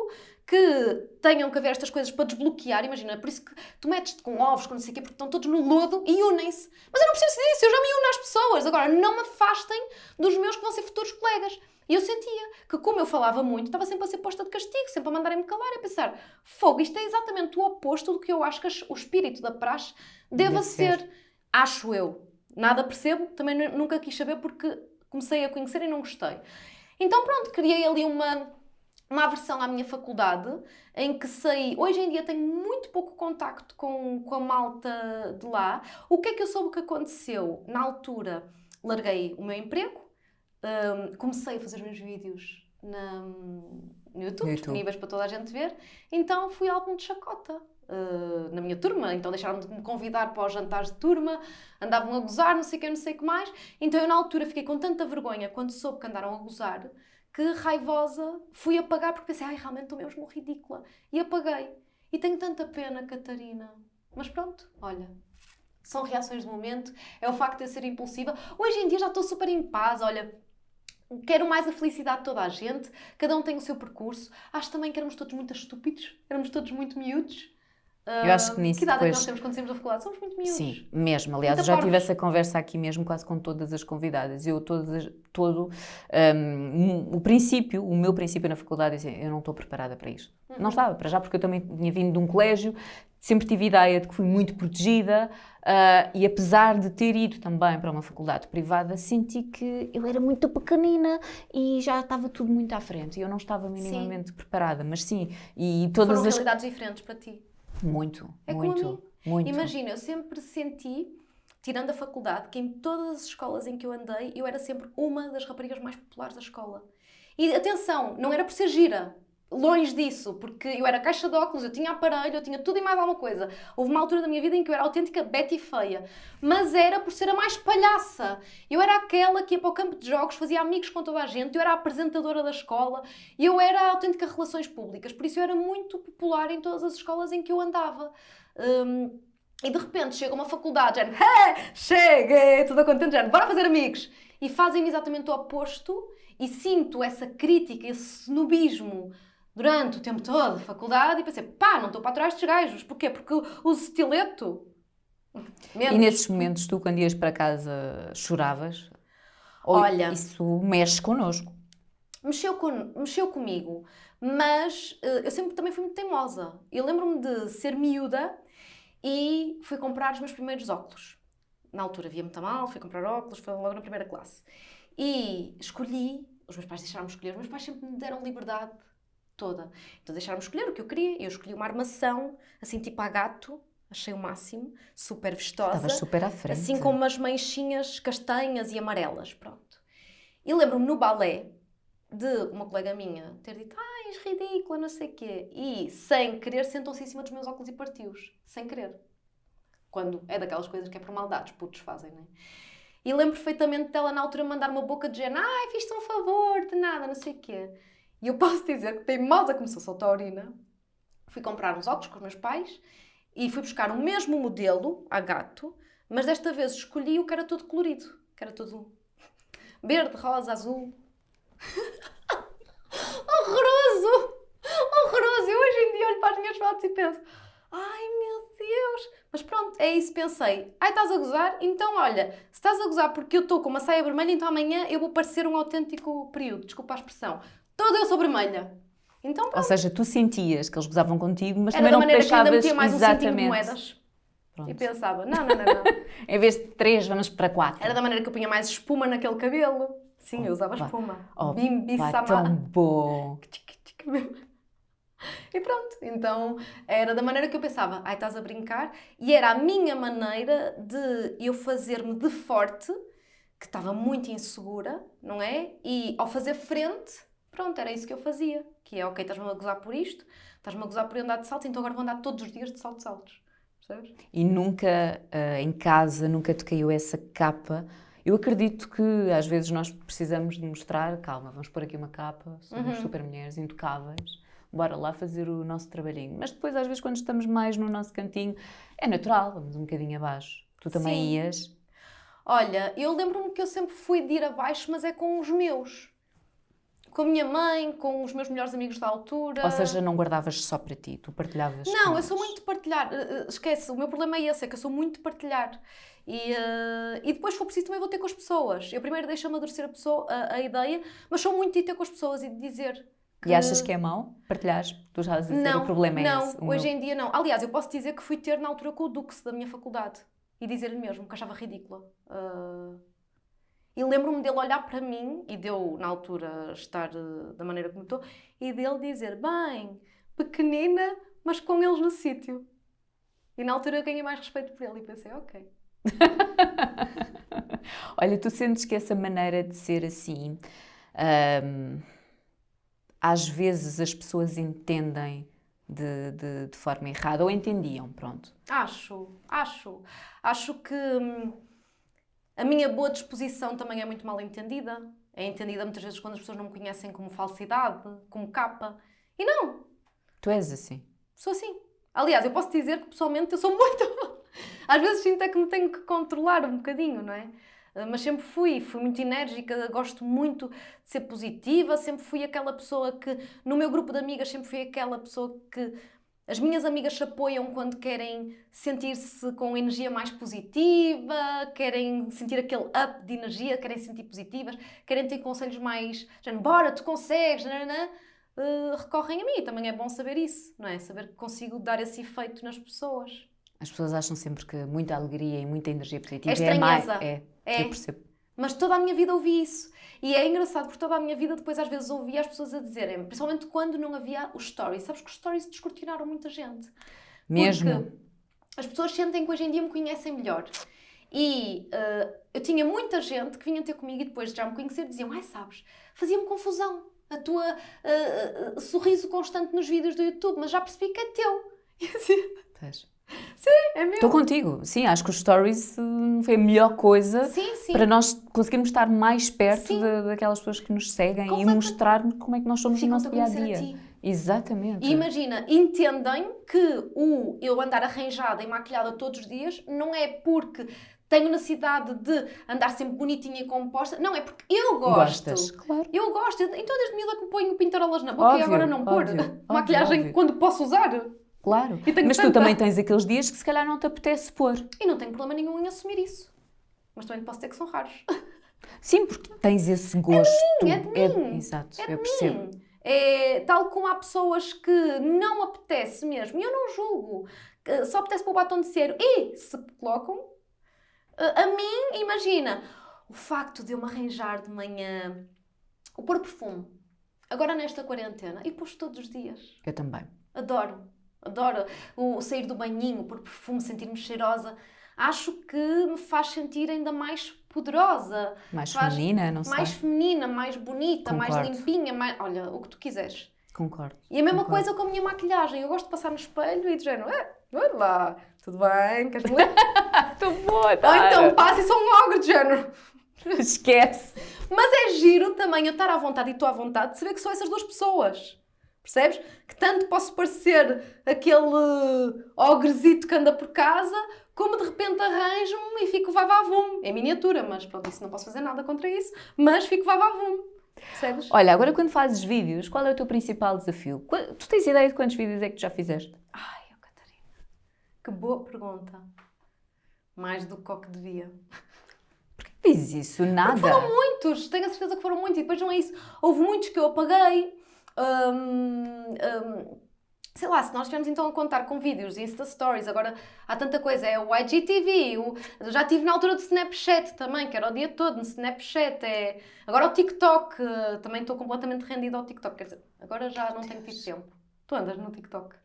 que tenham que haver estas coisas para desbloquear. Imagina, por isso que tu metes-te com ovos, com não sei o quê, porque estão todos no lodo e unem-se. Mas eu não preciso disso, eu já me uno às pessoas. Agora, não me afastem dos meus que vão ser futuros colegas. E eu sentia que, como eu falava muito, estava sempre a ser posta de castigo, sempre a mandarem-me calar e a pensar, fogo, isto é exatamente o oposto do que eu acho que o espírito da praxe deva ser. Acho eu. Nada percebo, também nunca quis saber porque comecei a conhecer e não gostei. Então pronto, criei ali uma aversão à minha faculdade, em que saí... Hoje em dia tenho muito pouco contacto com a malta de lá. O que é que eu soube que aconteceu? Na altura, larguei o meu emprego, comecei a fazer os meus vídeos no YouTube, disponíveis para toda a gente ver, então fui álbum de chacota. Na minha turma, então deixaram de me convidar para os jantares de turma, andavam a gozar, não sei o que, não sei o que mais. Então eu na altura fiquei com tanta vergonha quando soube que andaram a gozar, que raivosa fui apagar porque pensei, realmente estou mesmo ridícula. E apaguei. E tenho tanta pena, Catarina. Mas pronto, olha, são reações de momento, é o facto de eu ser impulsiva. Hoje em dia já estou super em paz, olha... Quero mais a felicidade de toda a gente, cada um tem o seu percurso. Acho também que éramos todos muito estúpidos, éramos todos muito miúdos. Eu acho que nisso que idade é que depois... nós temos quando saímos da faculdade? Somos muito miúdos. Sim, mesmo. Aliás, eu já tive essa conversa aqui mesmo quase com todas as convidadas. O meu princípio na faculdade, eu não estou preparada para isto. Não estava, para já, porque eu também tinha vindo de um colégio, sempre tive ideia de que fui muito protegida e apesar de ter ido também para uma faculdade privada, senti que eu era muito pequenina e já estava tudo muito à frente e eu não estava minimamente preparada. Mas sim, e todas Foram as... realidades diferentes para ti. Muito. Imagina, eu sempre senti, tirando a faculdade, que em todas as escolas em que eu andei, eu era sempre uma das raparigas mais populares da escola. E atenção, não era por ser gira, longe disso, porque eu era caixa de óculos, eu tinha aparelho, eu tinha tudo e mais alguma coisa. Houve uma altura da minha vida em que eu era autêntica Betty feia, mas era por ser a mais palhaça. Eu era aquela que ia para o campo de jogos, fazia amigos com toda a gente, eu era a apresentadora da escola, e eu era a autêntica relações públicas, por isso eu era muito popular em todas as escolas em que eu andava. E de repente chega uma faculdade, género, cheguei, toda contente, género, bora fazer amigos. E fazem-me exatamente o oposto, e sinto essa crítica, esse snobismo durante o tempo todo da faculdade, e pensei, não estou para trás destes gajos. Porquê? Porque uso estileto. Menos. E nesses momentos, tu, quando ias para casa, choravas? Olha, isso mexe connosco? Mexeu comigo, mas eu sempre também fui muito teimosa. Eu lembro-me de ser miúda e fui comprar os meus primeiros óculos. Na altura via muito mal, fui comprar óculos, foi logo na primeira classe. E escolhi, os meus pais deixaram-me escolher, os meus pais sempre me deram liberdade toda. Então deixaram-me escolher o que eu queria, eu escolhi uma armação, assim tipo a gato, Achei o máximo, super vistosa. Estavas super à frente. Assim com umas manchinhas castanhas e amarelas, pronto. E lembro-me no balé de uma colega minha ter dito, és ridícula, não sei o quê. E, sem querer, sentou-se em cima dos meus óculos e partiu-os. Sem querer. Quando é daquelas coisas que é por maldade, os putos fazem, não é? E lembro perfeitamente dela na altura mandar uma boca de género, fiz-te um favor, de nada, não sei o quê. E eu posso dizer que teimosa começou a soltar a urina. Fui comprar uns óculos com os meus pais e fui buscar o mesmo modelo, a gato, mas desta vez escolhi o que era todo colorido. Que era todo verde, rosa, azul. Horroroso! Horroroso! Eu hoje em dia olho para as minhas fotos e penso, ai meu Deus! Mas pronto, é isso, pensei. Estás a gozar? Então olha, se estás a gozar porque eu estou com uma saia vermelha, então amanhã eu vou parecer um autêntico período, desculpa a expressão. Toda eu sou vermelha. Então pronto. Ou seja, tu sentias que eles gozavam contigo, mas Era também da não te maneira que ainda deixavas metia mais um centinho de exatamente. moedas. Pronto. E pensava, não. Em vez de 3, vamos para 4. Era da maneira que eu punha mais espuma naquele cabelo. Sim, eu usava espuma. Bimbi Pá, tão bom. E pronto, então era da maneira que eu pensava, estás a brincar, e era a minha maneira de eu fazer-me de forte, que estava muito insegura, não é? E ao fazer frente, pronto, era isso que eu fazia, que é, ok, estás-me a gozar por isto, estás-me a gozar por andar de salto, então agora vou andar todos os dias de saltos altos, percebes? E nunca, em casa, nunca te caiu essa capa. Eu acredito que às vezes nós precisamos de mostrar, calma, vamos pôr aqui uma capa, somos super mulheres, intocáveis, bora lá fazer o nosso trabalhinho. Mas depois, às vezes, quando estamos mais no nosso cantinho, é natural, vamos um bocadinho abaixo. Tu também Sim. ias? Olha, eu lembro-me que eu sempre fui de ir abaixo, mas é com os meus. Com a minha mãe, com os meus melhores amigos da altura. Ou seja, não guardavas só para ti, tu partilhavas com Não, eu eles. sou muito de partilhar. Esquece, o meu problema é esse, é que eu sou muito de partilhar. E depois, se for preciso, também vou ter com as pessoas. Eu primeiro deixo amadurecer a ideia, mas sou muito de ir ter com as pessoas e de dizer... E achas que é mau partilhares? Tu já estás a dizer, o problema é esse. Não, hoje em dia não. Aliás, eu posso dizer que fui ter na altura com o Dux da minha faculdade e dizer-lhe mesmo que achava ridícula. E lembro-me dele olhar para mim e de eu, na altura, estar da maneira como estou e dele dizer, bem, pequenina, mas com eles no sítio. E na altura eu ganhei mais respeito por ele e pensei, ok. Olha, tu sentes que essa maneira de ser assim... às vezes as pessoas entendem de forma errada, ou entendiam, pronto. Acho que a minha boa disposição também é muito mal entendida. É entendida muitas vezes quando as pessoas não me conhecem como falsidade, como capa. E não! Tu és assim. Sou assim. Aliás, eu posso dizer que pessoalmente eu sou muito... Às vezes sinto é que me tenho que controlar um bocadinho, não é? Mas sempre fui muito enérgica, gosto muito de ser positiva, sempre fui aquela pessoa que, no meu grupo de amigas, sempre fui aquela pessoa que as minhas amigas se apoiam quando querem sentir-se com energia mais positiva, querem sentir aquele up de energia, querem se sentir positivas, querem ter conselhos mais, bora, tu consegues, recorrem a mim. Também é bom saber isso, não é? Saber que consigo dar esse efeito nas pessoas. As pessoas acham sempre que muita alegria e muita energia positiva é estranheza. Eu percebo. Mas toda a minha vida ouvi isso. E é engraçado porque toda a minha vida depois às vezes ouvia as pessoas a dizerem, principalmente quando não havia os stories. Sabes que os stories descortinaram muita gente. Mesmo? Porque as pessoas sentem que hoje em dia me conhecem melhor. E eu tinha muita gente que vinha ter comigo e depois de já me conhecer diziam, sabes, fazia-me confusão a tua sorriso constante nos vídeos do YouTube, mas já percebi que é teu. E assim... Sim, é meu. Estou contigo. Sim, acho que os stories foi a melhor coisa para nós conseguirmos estar mais perto daquelas pessoas que nos seguem e mostrar-nos como é que nós somos no nosso dia-a-dia. Exatamente. E imagina, entendem que eu andar arranjada e maquilhada todos os dias não é porque tenho necessidade de andar sempre bonitinha e composta. Não, é porque eu gosto. Gostas, claro. Eu gosto. Então desde miúda que me ponho pintarolas na boca e agora não pôr. Maquilhagem quando posso usar. Claro, mas tu também tens aqueles dias que se calhar não te apetece pôr. E não tenho problema nenhum em assumir isso. Mas também posso dizer que são raros. Sim, porque tens esse gosto. É de mim. Exato, é eu percebo. Mim. Tal como há pessoas que não apetece mesmo, e eu não julgo, só apetece pôr o batom de cero e se colocam, a mim, imagina, o facto de eu me arranjar de manhã, o pôr perfume, agora nesta quarentena, e pôs todos os dias. Eu também. Adoro. Adoro o sair do banhinho, pôr perfume, sentir-me cheirosa. Acho que me faz sentir ainda mais poderosa. Mais Faz feminina, não sei. mais feminina, mais bonita, mais Concordo. limpinha, olha, o que tu quiseres. Concordo. E a mesma Concordo. coisa com a minha maquilhagem. Eu gosto de passar no espelho e de género, olha lá, tudo bem, queres ler? Estou boa, Ou tá? então passa e sou um ogro de género. Esquece. Mas é giro também eu estar à vontade e estou à vontade de saber que são essas duas pessoas. Percebes? Que tanto posso parecer aquele ogrezito que anda por casa, como de repente arranjo-me e fico vavavum. É miniatura, mas pronto, isso não posso fazer nada contra isso. Mas fico vavavum. Percebes? Olha, agora quando fazes vídeos, qual é o teu principal desafio? Tu tens ideia de quantos vídeos é que tu já fizeste? Ai, Catarina, que boa pergunta. Mais do que o que devia. Fiz isso, nada. Foram muitos, tenho a certeza que foram muitos. E depois não é isso. Houve muitos que eu apaguei. Sei lá, se nós estivermos então a contar com vídeos e Insta Stories, agora há tanta coisa, é o IGTV, já tive na altura do Snapchat também, que era o dia todo no Snapchat, agora o TikTok, também estou completamente rendida ao TikTok, quer dizer, agora já não tenho tido tempo. Tu andas no TikTok?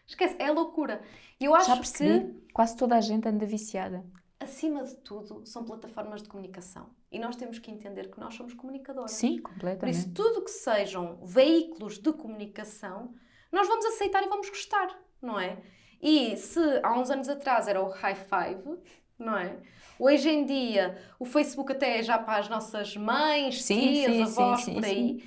Esquece, é loucura. E eu acho Já percebi, que, quase toda a gente anda viciada. acima de tudo, são plataformas de comunicação. E nós temos que entender que nós somos comunicadoras. Sim, Por completamente. isso, tudo que sejam veículos de comunicação, nós vamos aceitar e vamos gostar, não é? E se há uns anos atrás era o high five, não é? Hoje em dia o Facebook até é já para as nossas mães, tias, avós, por aí.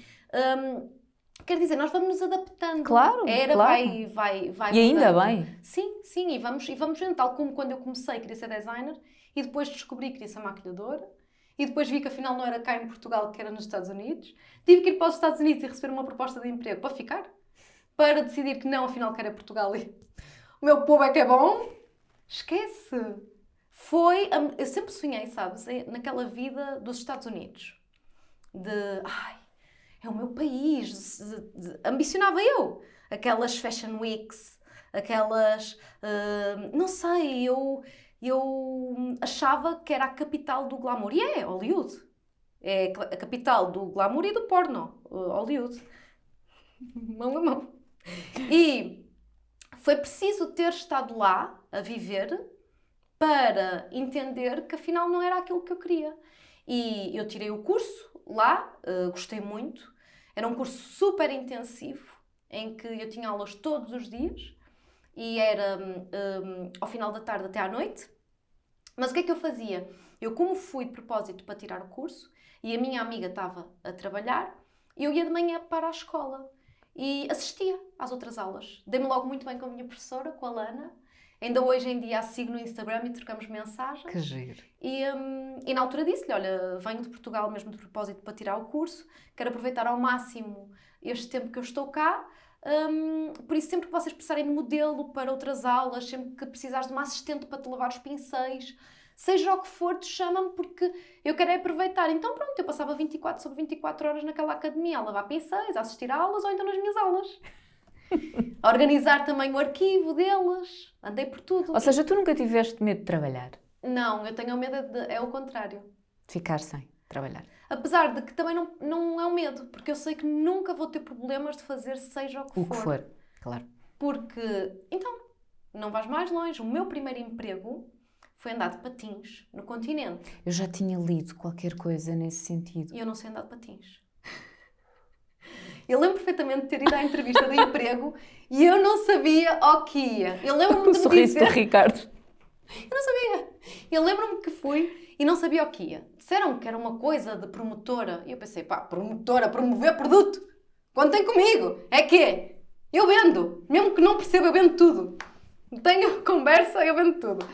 Quer dizer, nós vamos nos adaptando. Claro, A era claro. vai E ainda mudando. bem. Sim, sim, e vamos vendo, tal como quando eu comecei, queria ser designer, e depois descobri que queria ser maquilhadora, e depois vi que afinal não era cá em Portugal, que era nos Estados Unidos. Tive que ir para os Estados Unidos e receber uma proposta de emprego para ficar, para decidir que não, afinal que era Portugal e o meu povo é que é bom. Esquece! Eu sempre sonhei, sabes, naquela vida dos Estados Unidos. É o meu país, ambicionava eu. Aquelas Fashion Weeks, aquelas, não sei, eu achava que era a capital do glamour. E é Hollywood. É a capital do glamour e do porno, Hollywood. Mão a mão. E foi preciso ter estado lá, a viver, para entender que afinal não era aquilo que eu queria. E eu tirei o curso lá, gostei muito. Era um curso super intensivo, em que eu tinha aulas todos os dias e era ao final da tarde até à noite. Mas o que é que eu fazia? Eu, como fui de propósito para tirar o curso e a minha amiga estava a trabalhar, eu ia de manhã para a escola e assistia às outras aulas. Dei-me logo muito bem com a minha professora, com a Lana. Ainda hoje em dia a sigo no Instagram e trocamos mensagens. Que giro. E na altura disse-lhe, olha, venho de Portugal mesmo de propósito para tirar o curso, quero aproveitar ao máximo este tempo que eu estou cá, por isso sempre que vocês precisarem de modelo para outras aulas, sempre que precisares de uma assistente para te lavar os pincéis, seja o que for, te chama-me porque eu quero aproveitar. Então pronto, eu passava 24 sobre 24 horas naquela academia a lavar pincéis, a assistir a aulas ou então nas minhas aulas. A organizar também o arquivo deles, andei por tudo. Ou seja, tu nunca tiveste medo de trabalhar? Não, eu tenho medo é o contrário. Ficar sem trabalhar. Apesar de que também não é um medo, porque eu sei que nunca vou ter problemas de fazer seja o que for. Claro. Porque, então, não vais mais longe. O meu primeiro emprego foi andar de patins no continente. Eu já tinha lido qualquer coisa nesse sentido. E eu não sei andar de patins. Eu lembro perfeitamente de ter ido à entrevista de emprego e eu não sabia o que ia. Eu lembro-me O de me sorriso dizer... do Ricardo. Eu não sabia. Eu lembro-me que fui e não sabia o que ia. Disseram que era uma coisa de promotora. E eu pensei, pá, promotora, promover produto. Contem comigo. É que eu vendo. Mesmo que não perceba, eu vendo tudo. Tenho conversa, eu vendo tudo.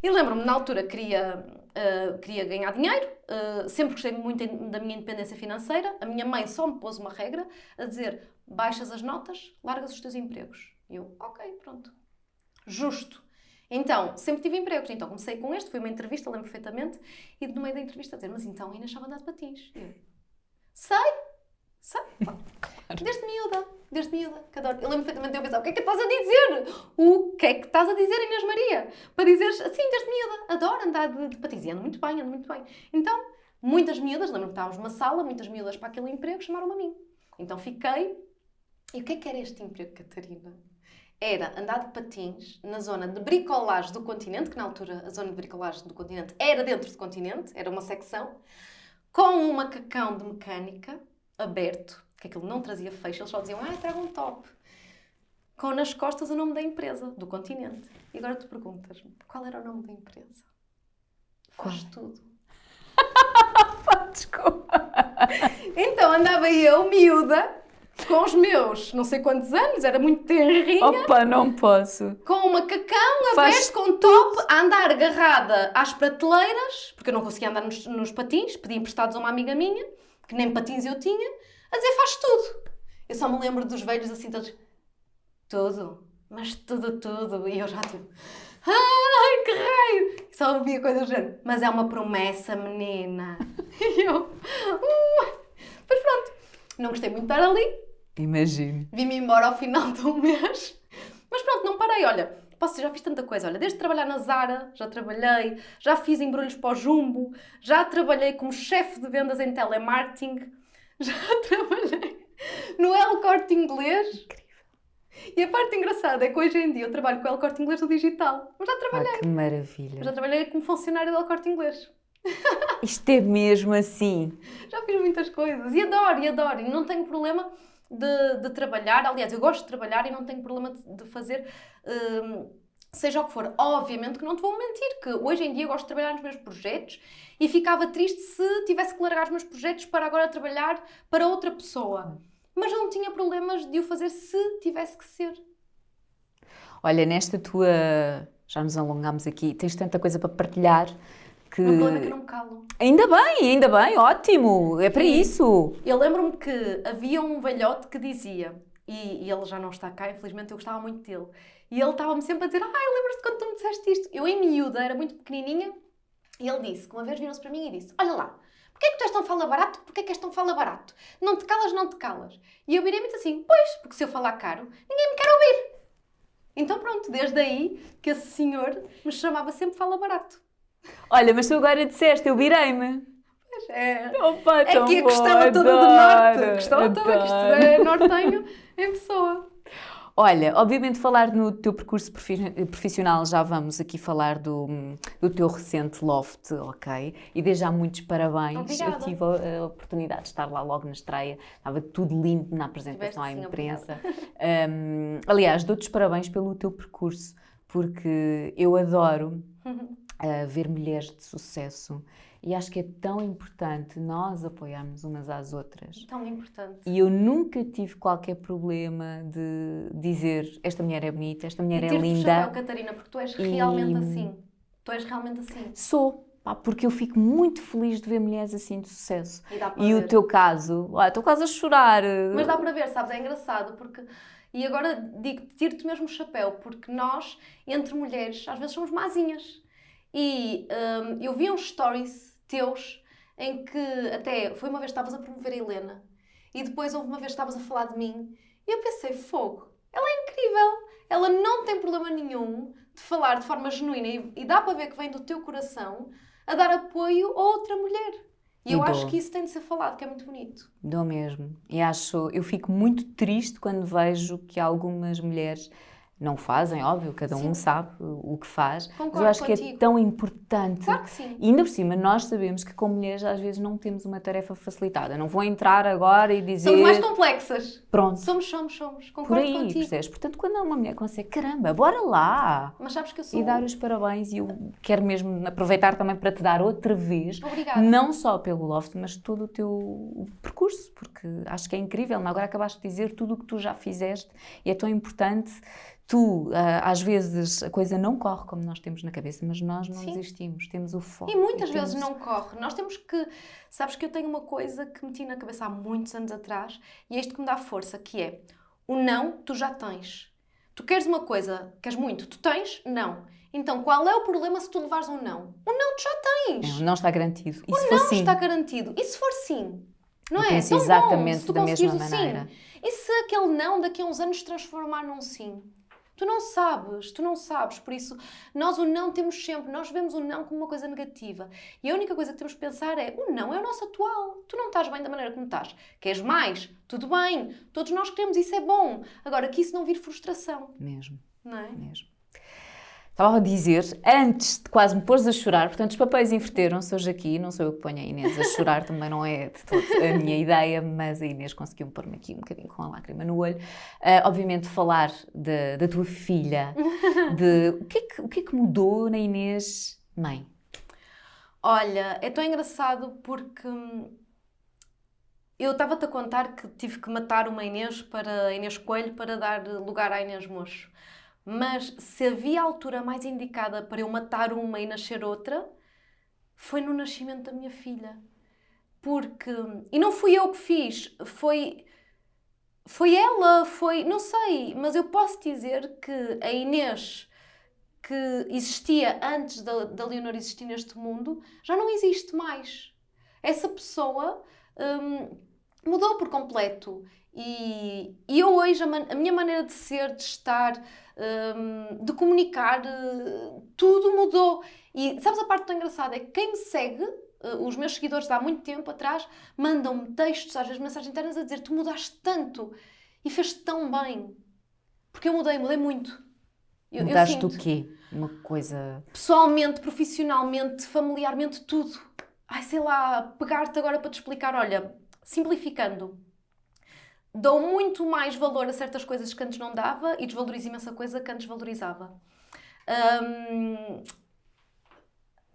E lembro-me, na altura, queria ganhar dinheiro. Sempre gostei muito da minha independência financeira. A minha mãe só me pôs uma regra a dizer, baixas as notas, largas os teus empregos. E eu, ok, pronto. Justo. Então, sempre tive empregos. Então, comecei com este, foi uma entrevista, lembro perfeitamente, e no meio da entrevista a dizer, mas então ainda achava andar de patins. E eu, sei. Claro. Desde miúda, que adoro. Eu lembro perfeitamente de eu pensar, o que é que estás a dizer? O que é que estás a dizer, Inês Maria? Para dizeres, assim, desde miúda, adoro andar de patins. E ando muito bem. Então, muitas miúdas, lembro-me que estávamos numa sala, muitas miúdas para aquele emprego, chamaram-me a mim. Então fiquei, e o que é que era este emprego, Catarina? era andar de patins na zona de bricolagem do Continente, que na altura a zona de bricolagem do Continente era dentro do Continente, era uma secção, com um macacão de mecânica aberto, que aquilo não trazia fecho, eles só diziam, traga um top. Com nas costas o nome da empresa, do Continente. E agora tu perguntas-me, qual era o nome da empresa? Faz tudo. Desculpa. Então andava eu, miúda, com os meus não sei quantos anos, era muito tenrinha. Opa, não posso. Com um macacão aberto, com um top, a andar agarrada às prateleiras, porque eu não conseguia andar nos patins, pedi emprestados a uma amiga minha, que nem patins eu tinha, a dizer faz tudo. Eu só me lembro dos velhos assim todos, tudo, mas tudo, tudo. E eu já tipo, ai que raio! Só ouvia coisas do género, mas é uma promessa, menina. E eu, Mas pronto, não gostei muito de estar ali. Imagino. Vim-me embora ao final de um mês. Mas pronto, não parei. Olha, posso dizer, já fiz tanta coisa. Olha, desde trabalhar na Zara, já trabalhei. Já fiz embrulhos para o Jumbo. Já trabalhei como chefe de vendas em telemarketing. Já trabalhei no El Corte Inglês. Incrível. E a parte engraçada é que hoje em dia eu trabalho com o El Corte Inglês no digital. Mas já trabalhei. Que maravilha. Já trabalhei como funcionária do El Corte Inglês. Isto é mesmo assim. Já fiz muitas coisas. E adoro, e adoro. E não tenho problema de trabalhar. Aliás, eu gosto de trabalhar e não tenho problema de fazer seja o que for. Obviamente que não te vou mentir, que hoje em dia eu gosto de trabalhar nos meus projetos e ficava triste se tivesse que largar os meus projetos para agora trabalhar para outra pessoa. Mas não tinha problemas de o fazer se tivesse que ser. Olha, nesta tua... Já nos alongámos aqui. Tens tanta coisa para partilhar que... O meu problema é que eu não me calo. Ainda bem, ótimo. É para isso. Eu lembro-me que havia um velhote que dizia, e ele já não está cá, infelizmente eu gostava muito dele, e ele estava-me sempre a dizer, lembras-te quando tu me disseste isto? Eu em miúda, era muito pequenininha, e ele disse, que uma vez viram-se para mim e disse, olha lá, porquê é que tu és tão fala barato? Porquê é que és tão fala barato? Não te calas, não te calas. E eu virei-me e disse assim, pois, porque se eu falar caro, ninguém me quer ouvir. Então pronto, desde aí que esse senhor me chamava sempre fala barato. Olha, mas tu agora disseste, eu virei-me. Pois é. Opa, É que a questão toda do norte. A questão toda, que isto é nortenho em pessoa. Olha, obviamente falar no teu percurso profissional, já vamos aqui falar do teu recente loft, ok? E desde já muitos parabéns. Obrigada. Eu tive a oportunidade de estar lá logo na estreia, estava tudo lindo na apresentação à imprensa. Aliás, dou-te os parabéns pelo teu percurso, porque eu adoro ver mulheres de sucesso. E acho que é tão importante nós apoiarmos umas às outras. Tão importante. E eu nunca tive qualquer problema de dizer esta mulher é bonita, esta mulher é linda. Chapéu, Catarina, porque tu és realmente assim. Tu és realmente assim. Sou, porque eu fico muito feliz de ver mulheres assim de sucesso. E dá para ver. O teu caso, estou quase a chorar. Mas dá para ver, sabes, é engraçado, porque... E agora digo-te, tiro-te mesmo o chapéu, porque nós, entre mulheres, às vezes somos mazinhas. E eu vi uns stories teus em que até foi uma vez que estavas a promover a Helena e depois houve uma vez que estavas a falar de mim e eu pensei, fogo, ela é incrível, ela não tem problema nenhum de falar de forma genuína e dá para ver que vem do teu coração a dar apoio a outra mulher. E eu acho que isso tem de ser falado, que é muito bonito. Dou mesmo. E eu fico muito triste quando vejo que algumas mulheres não fazem, óbvio, cada um sabe o que faz. Concordo mas eu acho contigo. que é tão importante. Claro que sim. E ainda por cima, nós sabemos que como mulheres às vezes não temos uma tarefa facilitada. Não vou entrar agora e dizer... Somos mais complexas. Pronto. Somos. Concordo Por aí, contigo. percebes? Portanto, quando uma mulher consegue, caramba, bora lá! Mas sabes que eu sou... E dar os parabéns, e eu quero mesmo aproveitar também para te dar outra vez, Obrigada. não só pelo loft, mas todo o teu percurso, porque acho que é incrível. Agora acabaste de dizer tudo o que tu já fizeste e é tão importante. Tu, às vezes, a coisa não corre como nós temos na cabeça, mas nós não desistimos, temos o foco. E muitas vezes não corre. Nós temos que... Sabes que eu tenho uma coisa que meti na cabeça há muitos anos atrás e é isto que me dá força, que é o não, tu já tens. Tu queres uma coisa, queres muito, tu tens? Não. Então, qual é o problema se tu levares um não? O não tu já tens. Não está garantido. E o se não for sim? está garantido. E se for sim? Não é? Penso Tão exatamente bom se tu da mesma conseguires o maneira. sim. E se aquele não daqui a uns anos se transformar num sim? Tu não sabes. Por isso, nós o não temos sempre, nós vemos o não como uma coisa negativa. E a única coisa que temos que pensar é, o não é o nosso atual. Tu não estás bem da maneira como estás. Queres mais? Tudo bem. Todos nós queremos, isso é bom. Agora, que isso não vire frustração. Mesmo. Não é? Mesmo. Estava a dizer, antes de quase me pôres a chorar, portanto os papéis inverteram-se hoje aqui, não sou eu que ponho a Inês a chorar, também não é de todo a minha ideia, mas a Inês conseguiu pôr-me aqui um bocadinho com a lágrima no olho. Obviamente falar da tua filha, de o que é que mudou na Inês mãe? Olha, é tão engraçado porque eu estava-te a contar que tive que matar uma Inês para a Inês Coelho para dar lugar à Inês Mocho. Mas se havia a altura mais indicada para eu matar uma e nascer outra, foi no nascimento da minha filha. Porque... E não fui eu que fiz, foi ela, não sei, mas eu posso dizer que a Inês que existia antes da Leonor existir neste mundo, já não existe mais. Essa pessoa mudou por completo. E eu hoje, a minha maneira de ser, de estar, de comunicar, tudo mudou. E sabes a parte tão engraçada? É que quem me segue, os meus seguidores de há muito tempo atrás, mandam-me textos, às vezes mensagens internas a dizer tu mudaste tanto e fez-te tão bem. Porque eu mudei muito. Mudaste o quê? Uma coisa... Pessoalmente, profissionalmente, familiarmente, tudo. Ai, sei lá, pegar-te agora para te explicar, olha, simplificando. Dou muito mais valor a certas coisas que antes não dava e desvalorizo imensa coisa que antes valorizava.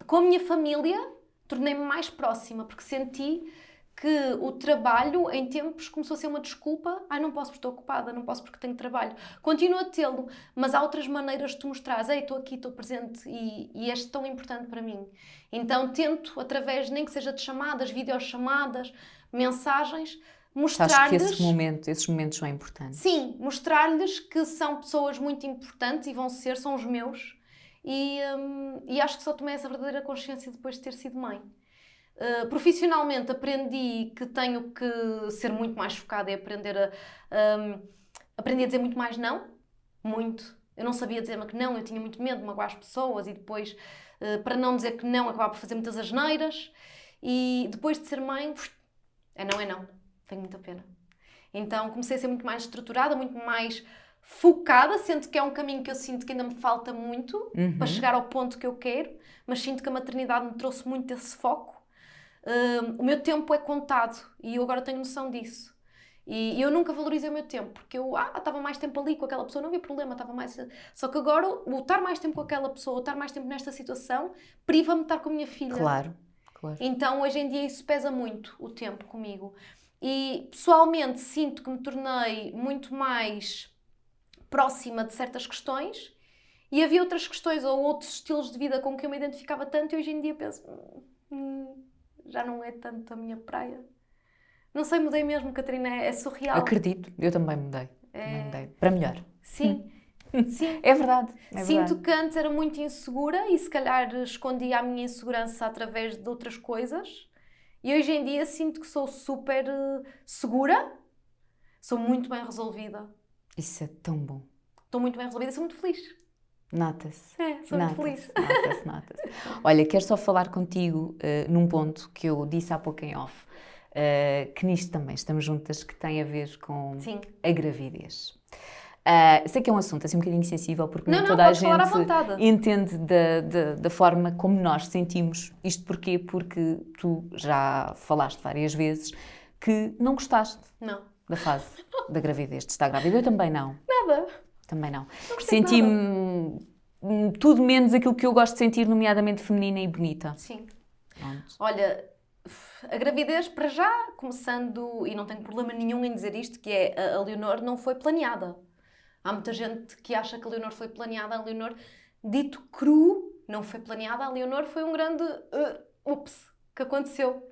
Com a minha família, tornei-me mais próxima, porque senti que o trabalho, em tempos, começou a ser uma desculpa. Ai, não posso porque estou ocupada, não posso porque tenho trabalho. Continuo a tê-lo, mas há outras maneiras de tu mostrares. Ei, estou aqui, estou presente e és tão importante para mim. Então tento, através, nem que seja de chamadas, videochamadas, mensagens, mostrar-lhes... Acho que esses momentos são importantes. Sim, mostrar-lhes que são pessoas muito importantes e são os meus. E acho que só tomei essa verdadeira consciência depois de ter sido mãe. Profissionalmente aprendi que tenho que ser muito mais focada e aprendi a dizer muito mais não. Muito. Eu não sabia dizer que não, eu tinha muito medo de magoar as pessoas e depois, para não dizer que não, acabava por fazer muitas asneiras. E depois de ser mãe, é não. Tenho muita pena. Então comecei a ser muito mais estruturada, muito mais focada, sendo que é um caminho que eu sinto que ainda me falta muito para chegar ao ponto que eu quero, mas sinto que a maternidade me trouxe muito esse foco. O meu tempo é contado e eu agora tenho noção disso. E eu nunca valorizei o meu tempo, porque eu estava mais tempo ali com aquela pessoa, não havia problema, estava mais... Só que agora, o estar mais tempo com aquela pessoa, o estar mais tempo nesta situação, priva-me de estar com a minha filha. Claro. Então, hoje em dia, isso pesa muito, o tempo comigo. E, pessoalmente, sinto que me tornei muito mais próxima de certas questões e havia outras questões ou outros estilos de vida com que eu me identificava tanto e hoje em dia penso, já não é tanto a minha praia. Não sei, mudei mesmo, Catarina, é surreal. Acredito, eu também mudei. Também mudei. Para melhor. Sim. Sim. É verdade. Sinto que antes era muito insegura e se calhar escondia a minha insegurança através de outras coisas. E hoje em dia sinto que sou super segura, sou muito bem resolvida. Isso é tão bom. Estou muito bem resolvida e sou muito feliz. Nota-se. Sou muito feliz. Nota-se. Olha, quero só falar contigo num ponto que eu disse há pouco em off, que nisto também estamos juntas, que tem a ver com a gravidez. Sei que é um assunto assim um bocadinho sensível, porque nem toda a gente entende da forma como nós sentimos. Isto porquê? Porque tu já falaste várias vezes que não gostaste da fase da gravidez, de estar grávida. Eu também não. Nada. Também não. Senti-me tudo menos aquilo que eu gosto de sentir, nomeadamente feminina e bonita. Sim. Pronto. Olha, a gravidez, para já, começando, e não tenho problema nenhum em dizer isto, que é a Leonor não foi planeada. Há muita gente que acha que a Leonor foi planeada. A Leonor, dito cru, não foi planeada. A Leonor foi um grande ups que aconteceu.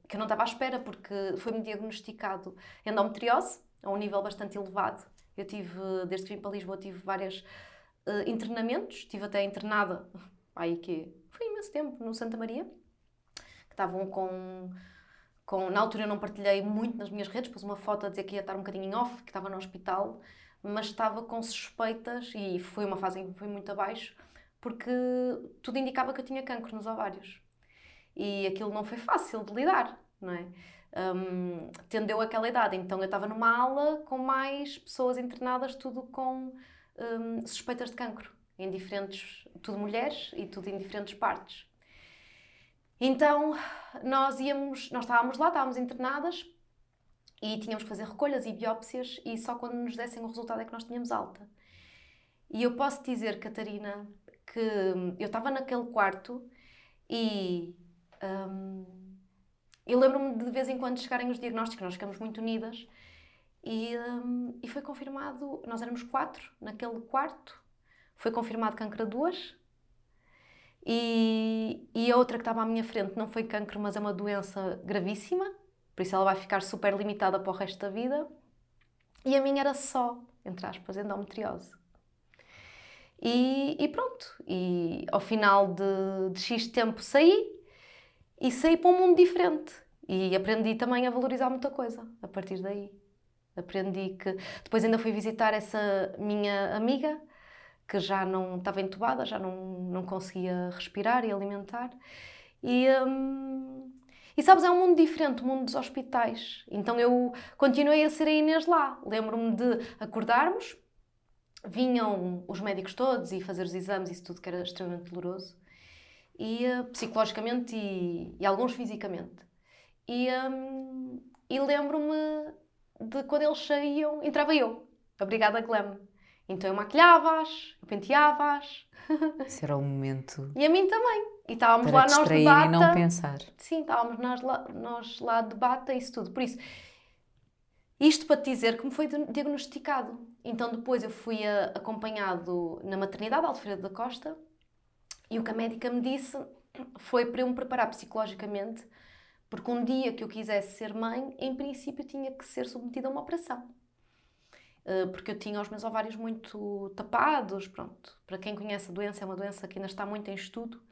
Que eu não estava à espera, porque foi-me diagnosticado endometriose, a um nível bastante elevado. Eu tive, desde que vim para Lisboa, tive vários internamentos. Estive até internada, foi imenso tempo, no Santa Maria. Que estavam na altura eu não partilhei muito nas minhas redes, pus uma foto a dizer que ia estar um bocadinho em off, que estava no hospital, mas estava com suspeitas e foi uma fase em que foi muito abaixo, porque tudo indicava que eu tinha cancro nos ovários. E aquilo não foi fácil de lidar, não é? Tendeu aquela idade, então eu estava numa ala com mais pessoas internadas, tudo com suspeitas de cancro, em diferentes, tudo mulheres e tudo em diferentes partes. Então nós estávamos lá, estávamos internadas e tínhamos que fazer recolhas e biópsias e só quando nos dessem o resultado é que nós tínhamos alta. E eu posso dizer, Catarina, que eu estava naquele quarto e eu lembro-me de vez em quando chegarem os diagnósticos, nós ficamos muito unidas e foi confirmado, nós éramos 4 naquele quarto, foi confirmado cancro a 2 e a outra que estava à minha frente não foi cancro, mas é uma doença gravíssima, por isso ela vai ficar super limitada para o resto da vida, e a minha era só, entre aspas, endometriose. E pronto, e ao final de X tempo saí para um mundo diferente e aprendi também a valorizar muita coisa a partir daí. Aprendi que depois ainda fui visitar essa minha amiga que já não estava entubada, já não conseguia respirar e alimentar e sabes, é um mundo diferente, o mundo dos hospitais. Então eu continuei a ser a Inês lá. Lembro-me de acordarmos, vinham os médicos todos e fazer os exames, isso tudo que era extremamente doloroso, e psicologicamente e alguns fisicamente. E lembro-me de quando eles saíam, entrava eu, a Brigada Glam. Então eu maquilhava-as, eu penteava-as. Isso era o momento E a mim também. E estávamos para lá nós de distrair bata. e não pensar. Sim, estávamos nós lá de bata e isso tudo. Por isso, isto para te dizer que me foi diagnosticado. Então depois eu fui acompanhado na maternidade, Alfredo da Costa, e o que a médica me disse foi para eu me preparar psicologicamente, porque um dia que eu quisesse ser mãe, em princípio tinha que ser submetida a uma operação. Porque eu tinha os meus ovários muito tapados, pronto. Para quem conhece a doença, é uma doença que ainda está muito em estudo.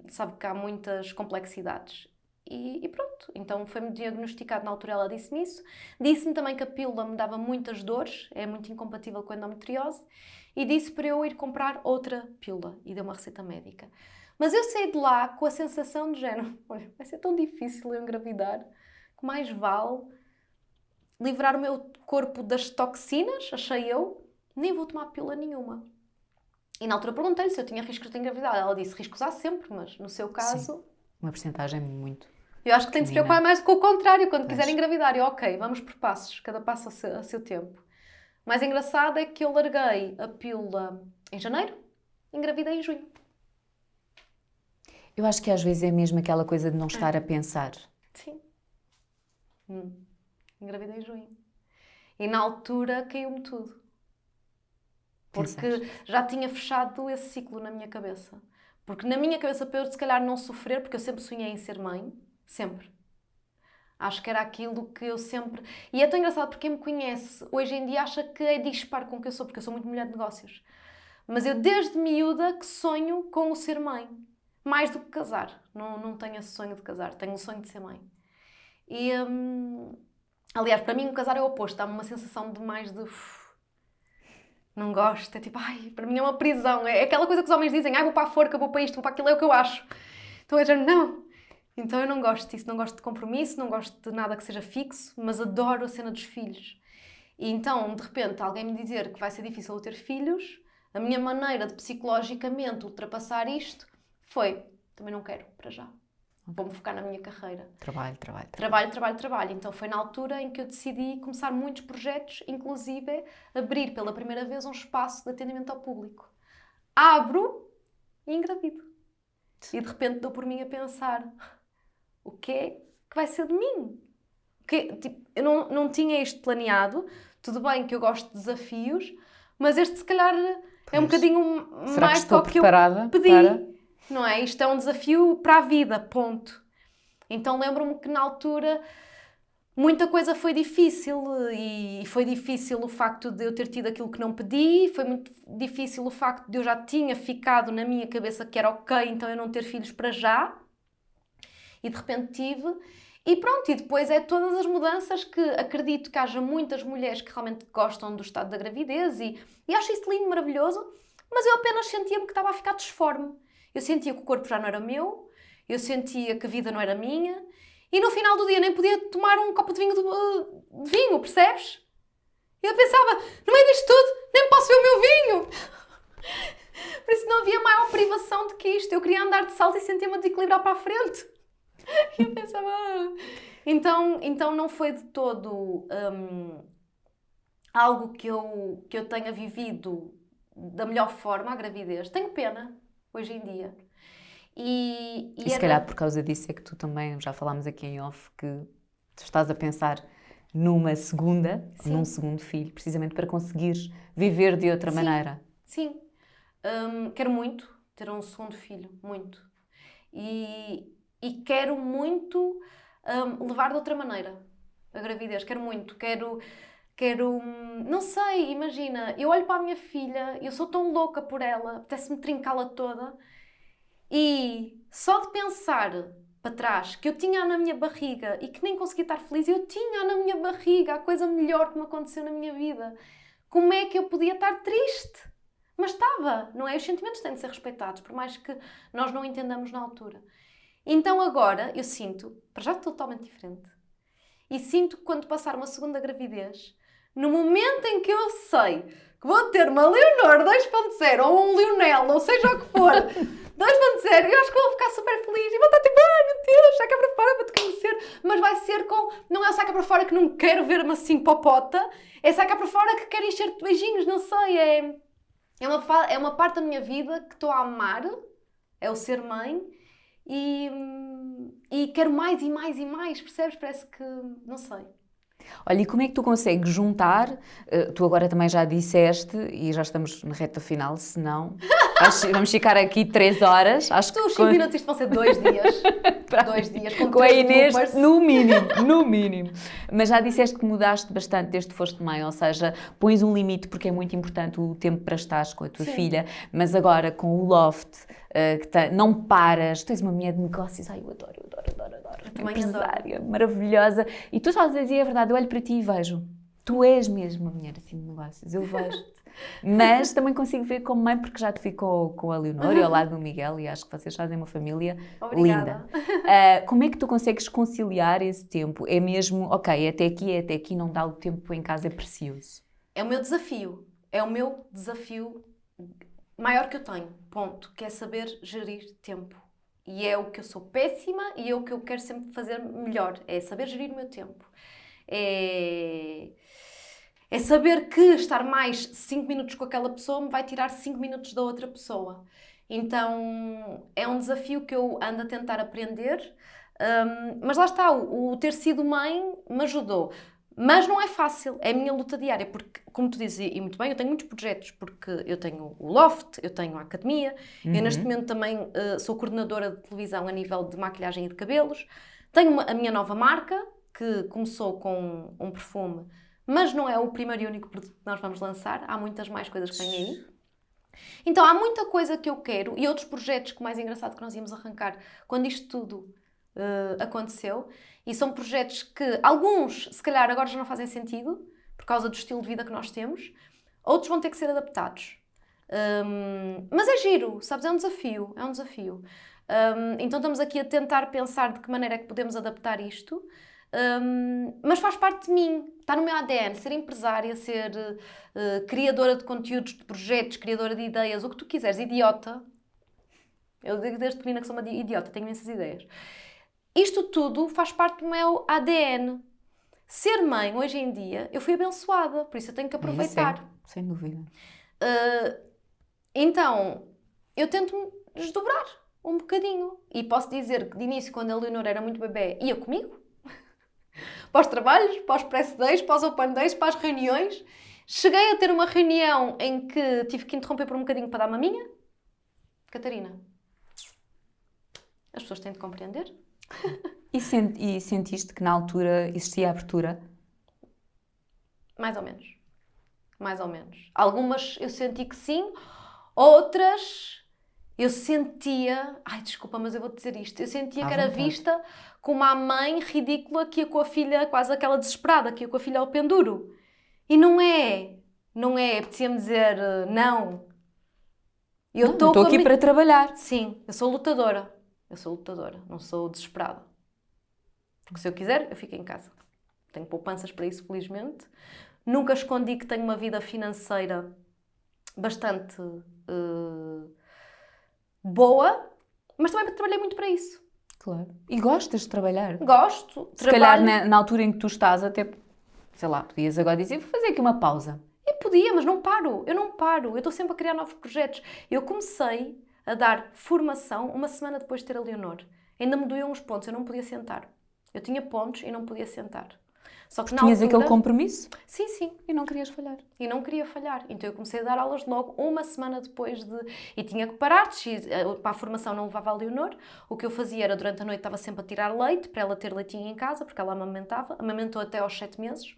Sabe que há muitas complexidades. E pronto, então foi-me diagnosticado, na altura ela disse-me isso. Disse-me também que a pílula me dava muitas dores, é muito incompatível com a endometriose, e disse para eu ir comprar outra pílula, e deu uma receita médica. Mas eu saí de lá com a sensação de género, olha, vai ser tão difícil eu engravidar, que mais vale livrar o meu corpo das toxinas, achei eu, nem vou tomar pílula nenhuma. E na altura perguntei-lhe se eu tinha riscos de engravidar. Ela disse, riscos há sempre, mas no seu caso... Sim, uma porcentagem muito... Eu acho que tem de se preocupar mais com o contrário, quando quiser Mas... engravidar. Eu, ok, vamos por passos, cada passo a seu tempo. O mais engraçado é que eu larguei a pílula em janeiro, engravidei em junho. Eu acho que às vezes é mesmo aquela coisa de não estar a pensar. Sim. Engravidei em junho. E na altura caiu-me tudo. Porque já tinha fechado esse ciclo na minha cabeça. Porque na minha cabeça, para eu se calhar não sofrer, porque eu sempre sonhei em ser mãe, sempre. Acho que era aquilo que eu sempre... E é tão engraçado porque quem me conhece hoje em dia acha que é dispar com o que eu sou, porque eu sou muito mulher de negócios. Mas eu desde miúda que sonho com o ser mãe. Mais do que casar. Não tenho esse sonho de casar, tenho o sonho de ser mãe. E, aliás, para mim o casar é o oposto, dá-me uma sensação de mais de... não gosto, é tipo, ai, para mim é uma prisão. É aquela coisa que os homens dizem, ai, vou para a forca, vou para isto, vou para aquilo, é o que eu acho. Então eu já não. Então eu não gosto disso, não gosto de compromisso, não gosto de nada que seja fixo, mas adoro a cena dos filhos. E então, de repente, alguém me dizer que vai ser difícil eu ter filhos, a minha maneira de psicologicamente ultrapassar isto foi, também não quero, para já. Vou-me focar na minha carreira. Trabalho. Então foi na altura em que eu decidi começar muitos projetos, inclusive abrir pela primeira vez um espaço de atendimento ao público. Abro e engravido. E de repente dou por mim a pensar, o que é que vai ser de mim? Eu não tinha isto planeado, tudo bem que eu gosto de desafios, mas este se calhar é um bocadinho mais do que eu pedi. Não é? Isto é um desafio para a vida, ponto. Então lembro-me que na altura muita coisa foi difícil e foi difícil o facto de eu ter tido aquilo que não pedi, foi muito difícil o facto de eu já tinha ficado na minha cabeça que era ok, então eu não ter filhos para já, e de repente tive, E pronto, e depois é todas as mudanças que acredito que haja muitas mulheres que realmente gostam do estado da gravidez e acho isso lindo, maravilhoso, mas eu apenas sentia-me que estava a ficar disforme. Eu sentia que o corpo já não era meu, eu sentia que a vida não era minha e no final do dia nem podia tomar um copo de vinho, percebes? Eu pensava, no meio disto tudo, nem posso ver o meu vinho! Por isso não havia maior privação do que isto. Eu queria andar de salto e sentia-me a desequilibrar para a frente. E eu pensava... Então não foi de todo algo que eu tenha vivido da melhor forma, a gravidez. Tenho pena, hoje em dia. E se calhar por causa disso é que tu também, já falámos aqui em off, que tu estás a pensar num segundo filho, precisamente para conseguires viver de outra maneira. Sim. Quero muito ter um segundo filho, muito. E quero muito levar de outra maneira a gravidez. Quero muito. Quero, não sei, imagina, eu olho para a minha filha, eu sou tão louca por ela, apetece-me trincá-la toda. E só de pensar para trás que eu tinha na minha barriga e que nem conseguia estar feliz, eu tinha na minha barriga a coisa melhor que me aconteceu na minha vida. Como é que eu podia estar triste? Mas estava, não é? Os sentimentos têm de ser respeitados, por mais que nós não entendamos na altura. Então agora eu sinto, para já totalmente diferente, e sinto que quando passar uma segunda gravidez, no momento em que eu sei que vou ter uma Leonor 2.0 ou um Lionel, ou seja o que for, 2.0, eu acho que vou ficar super feliz e vou estar tipo, ai meu Deus, sai cá para fora para te conhecer, mas vai ser com, não é o sai cá para fora que não quero ver-me assim popota, é sai cá para fora que quero encher-te de beijinhos, não sei, é uma parte da minha vida que estou a amar, é o ser mãe, e quero mais e mais e mais, percebes? Parece que, não sei. Olha, e como é que tu consegues juntar, tu agora também já disseste, e já estamos na reta final, se não, vamos ficar aqui 3 horas. Acho que os 5 minutos isto vão ser 2 dias. 2 dias, com a Inês, no mínimo. Mas já disseste que mudaste bastante desde que foste mãe, ou seja, pões um limite porque é muito importante o tempo para estares com a tua filha, mas agora com o Loft, não paras, tu és uma mulher de negócios, ai eu adoro, empresária, maravilhosa, e tu estás a dizer a verdade, eu olho para ti e vejo, tu és mesmo uma mulher assim de negócios, eu vejo-te. Mas também consigo ver como mãe porque já te ficou com a Leonor e ao lado do Miguel e acho que vocês fazem uma família linda. Como é que tu consegues conciliar esse tempo? É mesmo, ok, é até aqui, não dá o tempo em casa, é precioso. É o meu desafio maior que eu tenho, ponto, que é saber gerir tempo. E é o que eu sou péssima e é o que eu quero sempre fazer melhor, é saber gerir o meu tempo. É saber que estar mais 5 minutos com aquela pessoa me vai tirar 5 minutos da outra pessoa. Então, é um desafio que eu ando a tentar aprender, mas lá está, o ter sido mãe me ajudou. Mas não é fácil, é a minha luta diária, porque, como tu dizes, e muito bem, eu tenho muitos projetos, porque eu tenho o Loft, eu tenho a academia, eu neste momento também sou coordenadora de televisão a nível de maquilhagem e de cabelos, tenho a minha nova marca, que começou com um perfume, mas não é o primeiro e único produto que nós vamos lançar, há muitas mais coisas que vêm aí. Então há muita coisa que eu quero e outros projetos que o mais engraçado que nós íamos arrancar quando isto tudo aconteceu, e são projetos que alguns se calhar agora já não fazem sentido por causa do estilo de vida que nós temos, outros vão ter que ser adaptados. Mas é giro, sabes? É um desafio. Então estamos aqui a tentar pensar de que maneira é que podemos adaptar isto. Mas faz parte de mim, está no meu ADN, ser empresária, ser criadora de conteúdos, de projetos, criadora de ideias, o que tu quiseres, idiota. Eu digo desde pequenina que sou uma idiota, tenho imensas ideias. Isto tudo faz parte do meu ADN. Ser mãe, hoje em dia, eu fui abençoada, por isso eu tenho que aproveitar. Sem dúvida. Então, eu tento-me desdobrar um bocadinho. E posso dizer que de início, quando a Leonor era muito bebê, ia comigo. Para os trabalhos, para os press days, para os open days, para as reuniões. Cheguei a ter uma reunião em que tive que interromper por um bocadinho para dar maminha. Catarina, as pessoas têm de compreender. E sentiste que na altura existia abertura? Mais ou menos. Algumas eu senti que sim, outras eu sentia... Ai, desculpa, mas eu vou dizer isto. Eu sentia À que era vontade. vista como a mãe ridícula que ia com a filha, quase aquela desesperada, que ia com a filha ao penduro. E não é. Não é. Apetecia-me dizer não. Eu Não, eu estou aqui para trabalhar. Sim, eu sou lutadora. Eu sou lutadora, não sou desesperada. Porque se eu quiser, eu fico em casa. Tenho poupanças para isso, felizmente. Nunca escondi que tenho uma vida financeira bastante boa, mas também trabalhei muito para isso. Claro. E gostas de trabalhar? Gosto, Se calhar trabalho. na altura em que tu estás, até, sei lá, podias agora dizer, vou fazer aqui uma pausa. Eu podia, mas não paro. Eu não paro. Eu estou sempre a criar novos projetos. Eu comecei a dar formação uma semana depois de ter a Leonor. Ainda me doíam uns pontos, eu não podia sentar. Eu tinha pontos e não podia sentar. Só que na Tinhas altura... aquele compromisso Sim, sim. e não querias falhar. E não queria falhar. Então eu comecei a dar aulas logo uma semana depois de... E tinha que parar, para a formação não levava a Leonor. O que eu fazia era, durante a noite, estava sempre a tirar leite, para ela ter leitinho em casa, porque ela amamentava. Amamentou até aos 7 meses.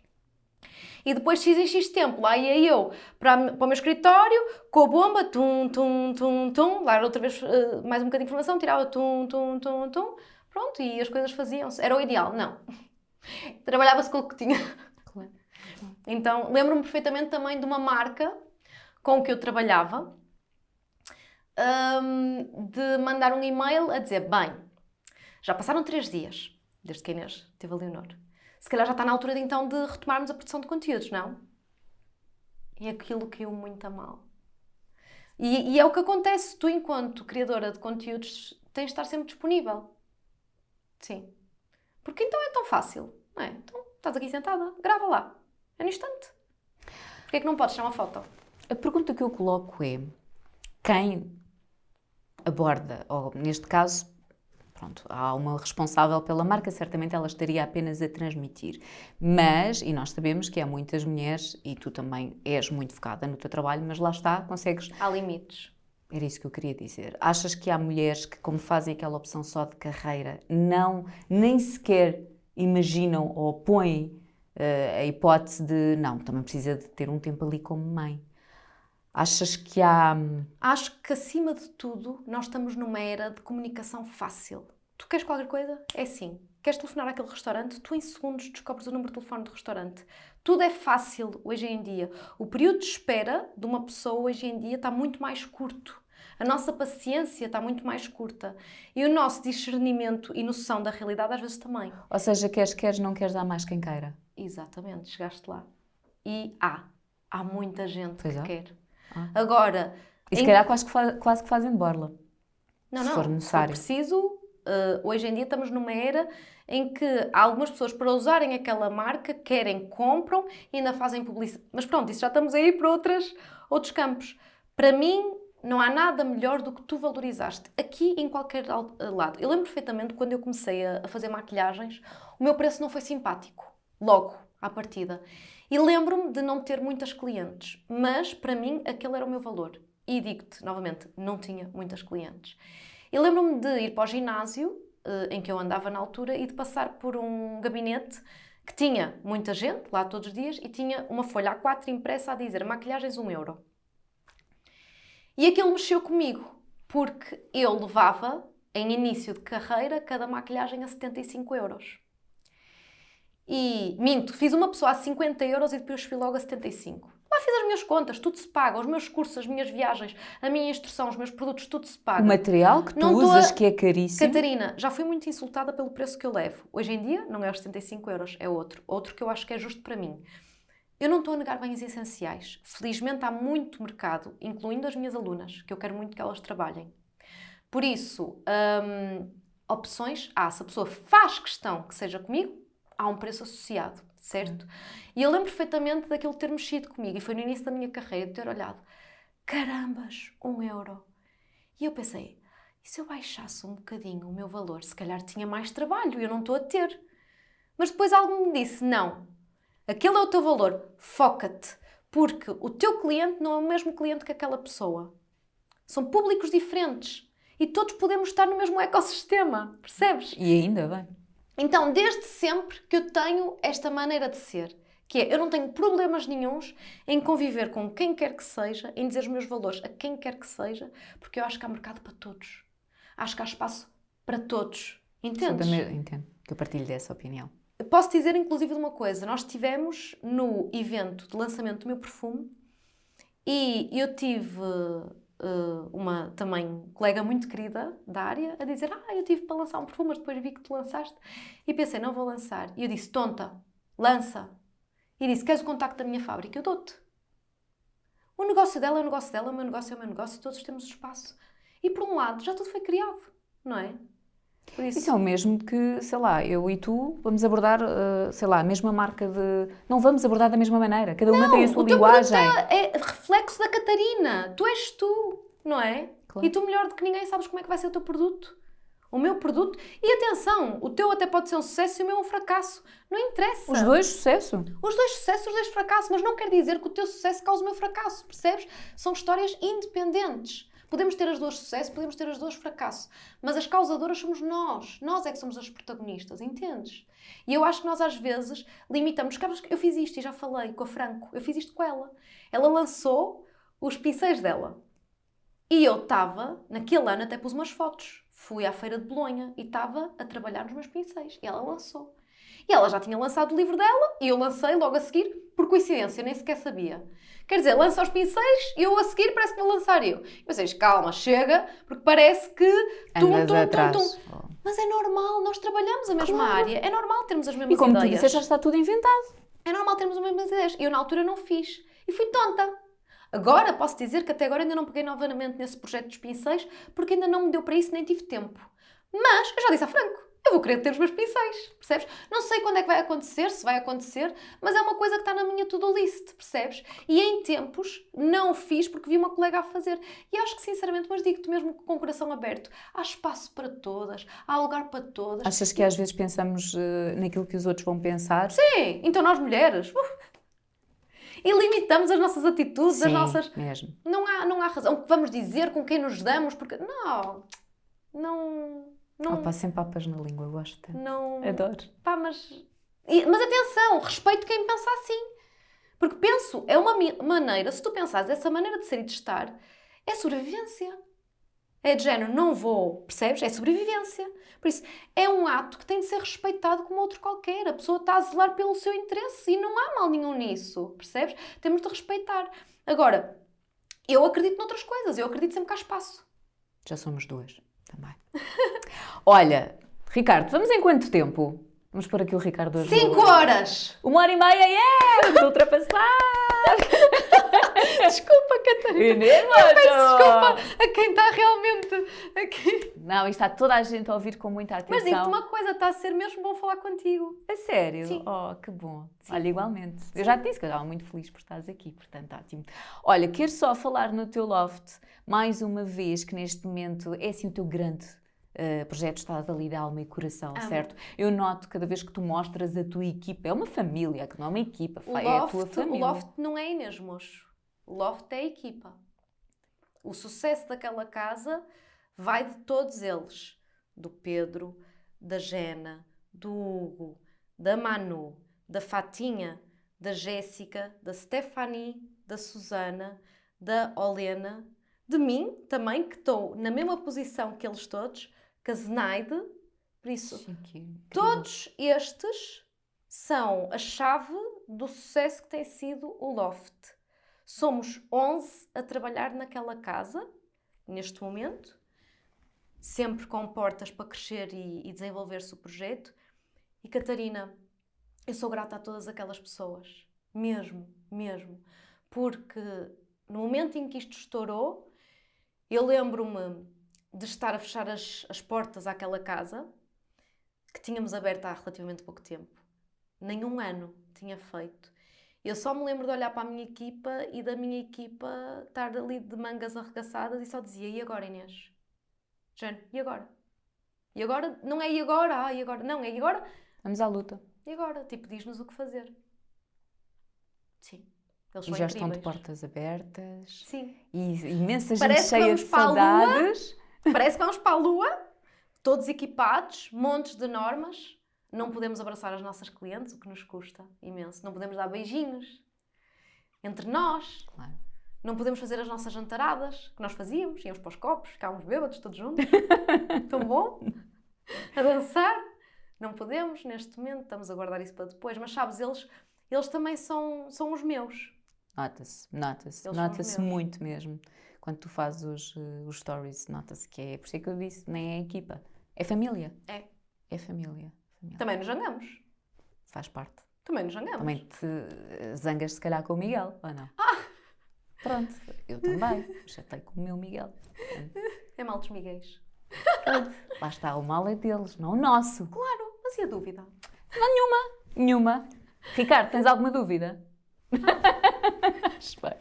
E depois, X em X tempo, lá ia eu para o meu escritório, com a bomba, tum, tum, tum, tum. Lá era outra vez mais um bocadinho de informação, tirava tum, tum, tum, tum. Pronto, e as coisas faziam-se. Era o ideal? Não. Trabalhava-se com o que tinha. Claro. Então, lembro-me perfeitamente também de uma marca com que eu trabalhava, de mandar um e-mail a dizer, bem, já passaram 3 dias, desde que a Inês teve a Leonor. Se calhar já está na altura de, então, de retomarmos a produção de conteúdos, não? E aquilo caiu muito a mal. E é o que acontece, tu, enquanto criadora de conteúdos, tens de estar sempre disponível. Sim. Porque então é tão fácil, não é? Então, estás aqui sentada, grava lá. É no instante. Porquê é que não podes tirar uma foto? A pergunta que eu coloco é, quem aborda, ou neste caso, pronto, há uma responsável pela marca, certamente ela estaria apenas a transmitir. Mas, e nós sabemos que há muitas mulheres, e tu também és muito focada no teu trabalho, mas lá está, consegues... Há limites. Era isso que eu queria dizer. Achas que há mulheres que, como fazem aquela opção só de carreira, nem sequer imaginam ou põem a hipótese de, não, também precisa de ter um tempo ali como mãe? Achas que há... Acho que, acima de tudo, nós estamos numa era de comunicação fácil. Tu queres qualquer coisa? É assim. Queres telefonar àquele restaurante? Tu, em segundos, descobres o número de telefone do restaurante. Tudo é fácil hoje em dia. O período de espera de uma pessoa hoje em dia está muito mais curto. A nossa paciência está muito mais curta. E o nosso discernimento e noção da realidade às vezes também. Ou seja, queres, não queres, há mais quem queira. Exatamente, chegaste lá. E há muita gente Pois que é. quer. Agora... E se calhar quase que fazem de borla. Não, se não. for necessário. Se for preciso, hoje em dia estamos numa era em que há algumas pessoas, para usarem aquela marca, compram e ainda fazem publicidade. Mas pronto, isso já estamos aí para outros campos. Para mim, não há nada melhor do que tu valorizaste, aqui em qualquer lado. Eu lembro perfeitamente quando eu comecei a fazer maquilhagens, o meu preço não foi simpático, logo, à partida. E lembro-me de não ter muitas clientes, mas para mim aquele era o meu valor. E digo-te, novamente, não tinha muitas clientes. E lembro-me de ir para o ginásio, em que eu andava na altura, e de passar por um gabinete que tinha muita gente, lá todos os dias, e tinha uma folha A4 impressa a dizer maquilhagens 1 euro. E aquilo mexeu comigo, porque eu levava, em início de carreira, cada maquilhagem a 75 euros. E, minto, fiz uma pessoa a 50 euros e depois fui logo a 75. Lá fiz as minhas contas, tudo se paga, os meus cursos, as minhas viagens, a minha instrução, os meus produtos, tudo se paga. O material que tu Não usas, que é caríssimo. Catarina, já fui muito insultada pelo preço que eu levo. Hoje em dia não é os 75 euros, é outro. Outro que eu acho que é justo para mim. Eu não estou a negar bens essenciais. Felizmente há muito mercado, incluindo as minhas alunas, que eu quero muito que elas trabalhem. Por isso, opções há. Se a pessoa faz questão que seja comigo, há um preço associado, certo? E eu lembro perfeitamente daquilo ter mexido comigo. E foi no início da minha carreira de ter olhado. Carambas, 1 euro. E eu pensei, e se eu baixasse um bocadinho o meu valor? Se calhar tinha mais trabalho e eu não estou a ter. Mas depois algo me disse, não. Aquele é o teu valor, foca-te, porque o teu cliente não é o mesmo cliente que aquela pessoa. São públicos diferentes e todos podemos estar no mesmo ecossistema, percebes? E ainda bem. Então, desde sempre que eu tenho esta maneira de ser, Que é, eu não tenho problemas nenhuns em conviver com quem quer que seja, em dizer os meus valores a quem quer que seja, porque eu acho que há mercado para todos. Acho que há espaço para todos. Entendes? Entendo, que eu partilho dessa opinião. Posso dizer, inclusive, de uma coisa. Nós estivemos no evento de lançamento do meu perfume e eu tive uma também colega muito querida da área a dizer eu tive para lançar um perfume, mas depois vi que tu lançaste. E pensei, não vou lançar. E eu disse, tonta, lança. E disse, queres o contacto da minha fábrica? Eu dou-te. O negócio dela é o negócio dela, o meu negócio é o meu negócio, todos temos espaço. E por um lado, já tudo foi criado, não é? Por Isso é o mesmo que, sei lá, eu e tu vamos abordar, sei lá, a mesma marca de... Não vamos abordar da mesma maneira, cada uma tem a sua linguagem. É reflexo da Catarina, tu és tu, não é? Claro. E tu melhor do que ninguém sabes como é que vai ser o teu produto. O meu produto, e atenção, o teu até pode ser um sucesso e o meu um fracasso. Não interessa. Os dois sucesso. Os dois sucessos, os dois fracassos, mas não quer dizer que o teu sucesso cause o meu fracasso, percebes? São histórias independentes. Podemos ter as duas sucesso, podemos ter as duas fracasso, mas as causadoras somos nós. Nós é que somos as protagonistas, entendes? E eu acho que nós às vezes limitamos. Eu fiz isto e já falei com a Franco, eu fiz isto com ela. Ela lançou os pincéis dela. E eu estava, naquele ano até pus umas fotos. Fui à feira de Bolonha e estava a trabalhar nos meus pincéis. E ela lançou. E ela já tinha lançado o livro dela e eu lancei logo a seguir, por coincidência, eu nem sequer sabia. Quer dizer, lança os pincéis e eu a seguir parece que vou lançar eu. E vocês, calma, chega, porque parece que... Mas é normal, nós trabalhamos a mesma área. É normal termos as mesmas ideias. E como ideias. tu disseste, já está tudo inventado. É normal termos as mesmas ideias. Eu na altura não fiz. E fui tonta. Agora, posso dizer que até agora ainda não peguei novamente nesse projeto dos pincéis, porque ainda não me deu para isso, nem tive tempo. Mas, eu já disse a Franco, eu vou querer ter os meus pincéis, percebes? Não sei quando é que vai acontecer, se vai acontecer, mas é uma coisa que está na minha to-do list, percebes? E em tempos não o fiz porque vi uma colega a fazer. E acho que, sinceramente, mas digo-te mesmo com o coração aberto, há espaço para todas, há lugar para todas. Achas que às vezes pensamos naquilo que os outros vão pensar? Sim, então nós mulheres... E limitamos as nossas atitudes, Sim, as nossas... mesmo. Não há razão. O que vamos dizer, com quem nos damos, porque... Não... Opa, sem papas na língua, eu gosto tanto. Não... Adoro. Pá, mas atenção, respeito quem pensa assim. Porque penso, é uma maneira, se tu pensares dessa maneira de ser e de estar, é sobrevivência. É de género, não vou, percebes? É sobrevivência. Por isso, é um ato que tem de ser respeitado como outro qualquer. A pessoa está a zelar pelo seu interesse e não há mal nenhum nisso, percebes? Temos de respeitar. Agora, eu acredito noutras coisas, eu acredito sempre que há espaço. Já somos duas, também. Olha, Ricardo, vamos em quanto tempo? Vamos pôr aqui o Ricardo hoje. 5 horas! 1h30, vamos ultrapassar! Desculpa, Catarina. Eu peço desculpa a quem está realmente aqui. Não, isto está toda a gente a ouvir com muita atenção. Mas digo-te uma coisa, está a ser mesmo bom falar contigo. A sério? Sim. Oh, que bom. Sim. Olha, igualmente. Sim. Eu já te disse que eu estava muito feliz por estares aqui, portanto, ótimo. Olha, quero só falar no teu loft, mais uma vez, que neste momento é assim o teu grande projeto, estás ali de alma e coração, certo? Eu noto cada vez que tu mostras a tua equipa, é uma família, que não é uma equipa, é a tua família. O loft não é Inês Mocho. O loft é a equipa. O sucesso daquela casa vai de todos eles. Do Pedro, da Jena, do Hugo, da Manu, da Fatinha, da Jéssica, da Stephanie, da Susana, da Olena, de mim também, que estou na mesma posição que eles todos, que a Zenaide. Por isso, todos estes são a chave do sucesso que tem sido o loft. Somos 11 a trabalhar naquela casa, neste momento, sempre com portas para crescer e desenvolver-se o projeto. E Catarina, eu sou grata a todas aquelas pessoas, mesmo, porque no momento em que isto estourou, eu lembro-me de estar a fechar as portas àquela casa, que tínhamos aberto há relativamente pouco tempo. Nem um ano tinha feito. Eu só me lembro de olhar para a minha equipa e da minha equipa estar ali de mangas arregaçadas e só dizia, e agora, Inês? Jane, e agora? E agora? Não é e agora? E agora? Não, é e agora? Vamos à luta. E agora? Tipo, diz-nos o que fazer. Sim. Eles e são já incríveis. estão de portas abertas. Sim. E imensa gente cheia de saudades. Parece que vamos para a Lua, todos equipados, montes de normas, Não podemos abraçar as nossas clientes, o que nos custa imenso. Não podemos dar beijinhos entre nós. Claro. Não podemos fazer as nossas jantaradas, que nós fazíamos. Íamos para os copos, ficávamos bêbados todos juntos. Tão bom. A dançar. Não podemos, neste momento. Estamos a guardar isso para depois. Mas sabes, eles também são os meus. Nota-se. Eles são os Nota-se meus. muito mesmo. Quando tu fazes os stories, nota-se que é. Por isso é que eu disse, nem é equipa. É família. É família. Também nos zangamos. Faz parte. Também nos zangamos. Também te zangas se calhar com o Miguel, ou não? Pronto, eu também. Chatei com o meu Miguel. É mal dos miguéis. Pronto. Lá está, o mal é deles, não o nosso. Claro, mas e a dúvida? Nenhuma. Ricardo, tens alguma dúvida? Espero.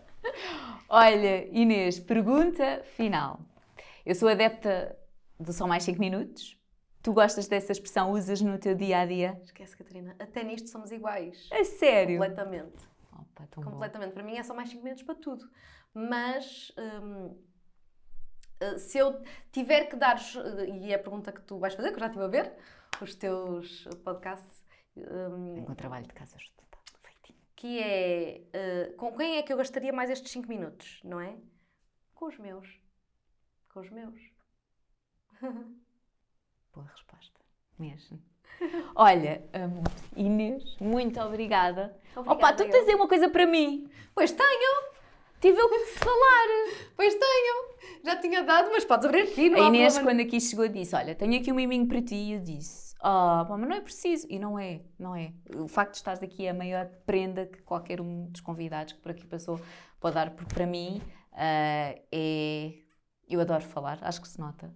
Olha, Inês, pergunta final. Eu sou adepta do Só Mais 5 Minutos. Tu gostas dessa expressão? Usas no teu dia-a-dia? Esquece, Catarina. Até nisto somos iguais. A sério? Completamente. Opa, tão bom. Completamente. Para mim é só mais 5 minutos para tudo. Mas se eu tiver que dar... E é a pergunta que tu vais fazer, que eu já estive a ver, os teus podcasts. Tenho um trabalho de casa estudado. Feitinho. Que é... com quem é que eu gastaria mais estes 5 minutos, não é? Com os meus. Com os meus. Boa resposta. Mesmo. Olha, Inês, muito obrigada. Opa, tu tens aí uma coisa para mim. Pois tenho! Tive eu que falar. Pois tenho! Já tinha dado, mas podes abrir aqui, não A há Inês, problema. quando aqui chegou, disse, olha, tenho aqui um miminho para ti. E eu disse, pá, mas não é preciso. E não é. O facto de estares aqui é a maior prenda que qualquer um dos convidados que por aqui passou pode dar, porque para mim é... Eu adoro falar, acho que se nota.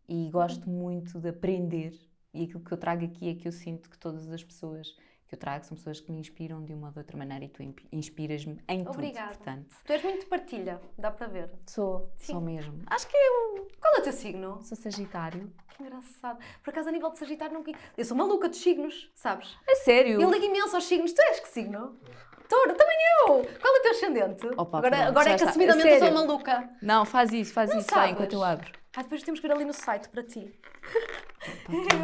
E gosto muito de aprender. E aquilo que eu trago aqui é que eu sinto que todas as pessoas que eu trago são pessoas que me inspiram de uma ou de outra maneira e tu inspiras-me em Obrigada. tudo, portanto. Tu és muito de partilha, dá para ver. Sou Sim. mesmo. Acho que eu Qual é o teu signo? sou Sagitário. Que engraçado. Por acaso, a nível de Sagitário, não... eu sou maluca dos signos, sabes? É sério? Eu ligo imenso aos signos. Tu és que signo? Touro, também eu! Qual é o teu ascendente? Opa, agora pronto, agora já é que está. assumidamente eu sou Sério? maluca. Não, faz isso vai sabes? enquanto eu abro. Depois temos que ir ali no site para ti.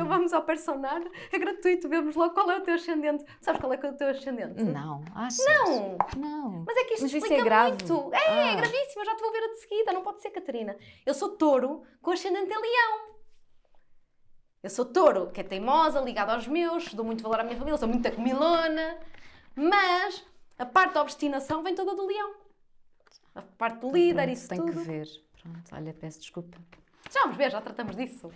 Vamos ao personar, é gratuito, vemos logo qual é o teu ascendente. Sabes qual é que é o teu ascendente? Não, achas? Não! Não. Mas é que isto Mas isso explica é grave. muito. É gravíssimo, eu já te vou ver a de seguida, não pode ser, Catarina. Eu sou touro com ascendente em leão. Eu sou touro, que é teimosa, ligada aos meus, dou muito valor à minha família, sou muito comilona, mas a parte da obstinação vem toda do leão. A parte do líder, Pronto, isso tenho tudo. que ver. Pronto, olha, peço desculpa. Já vamos ver, já tratamos disso.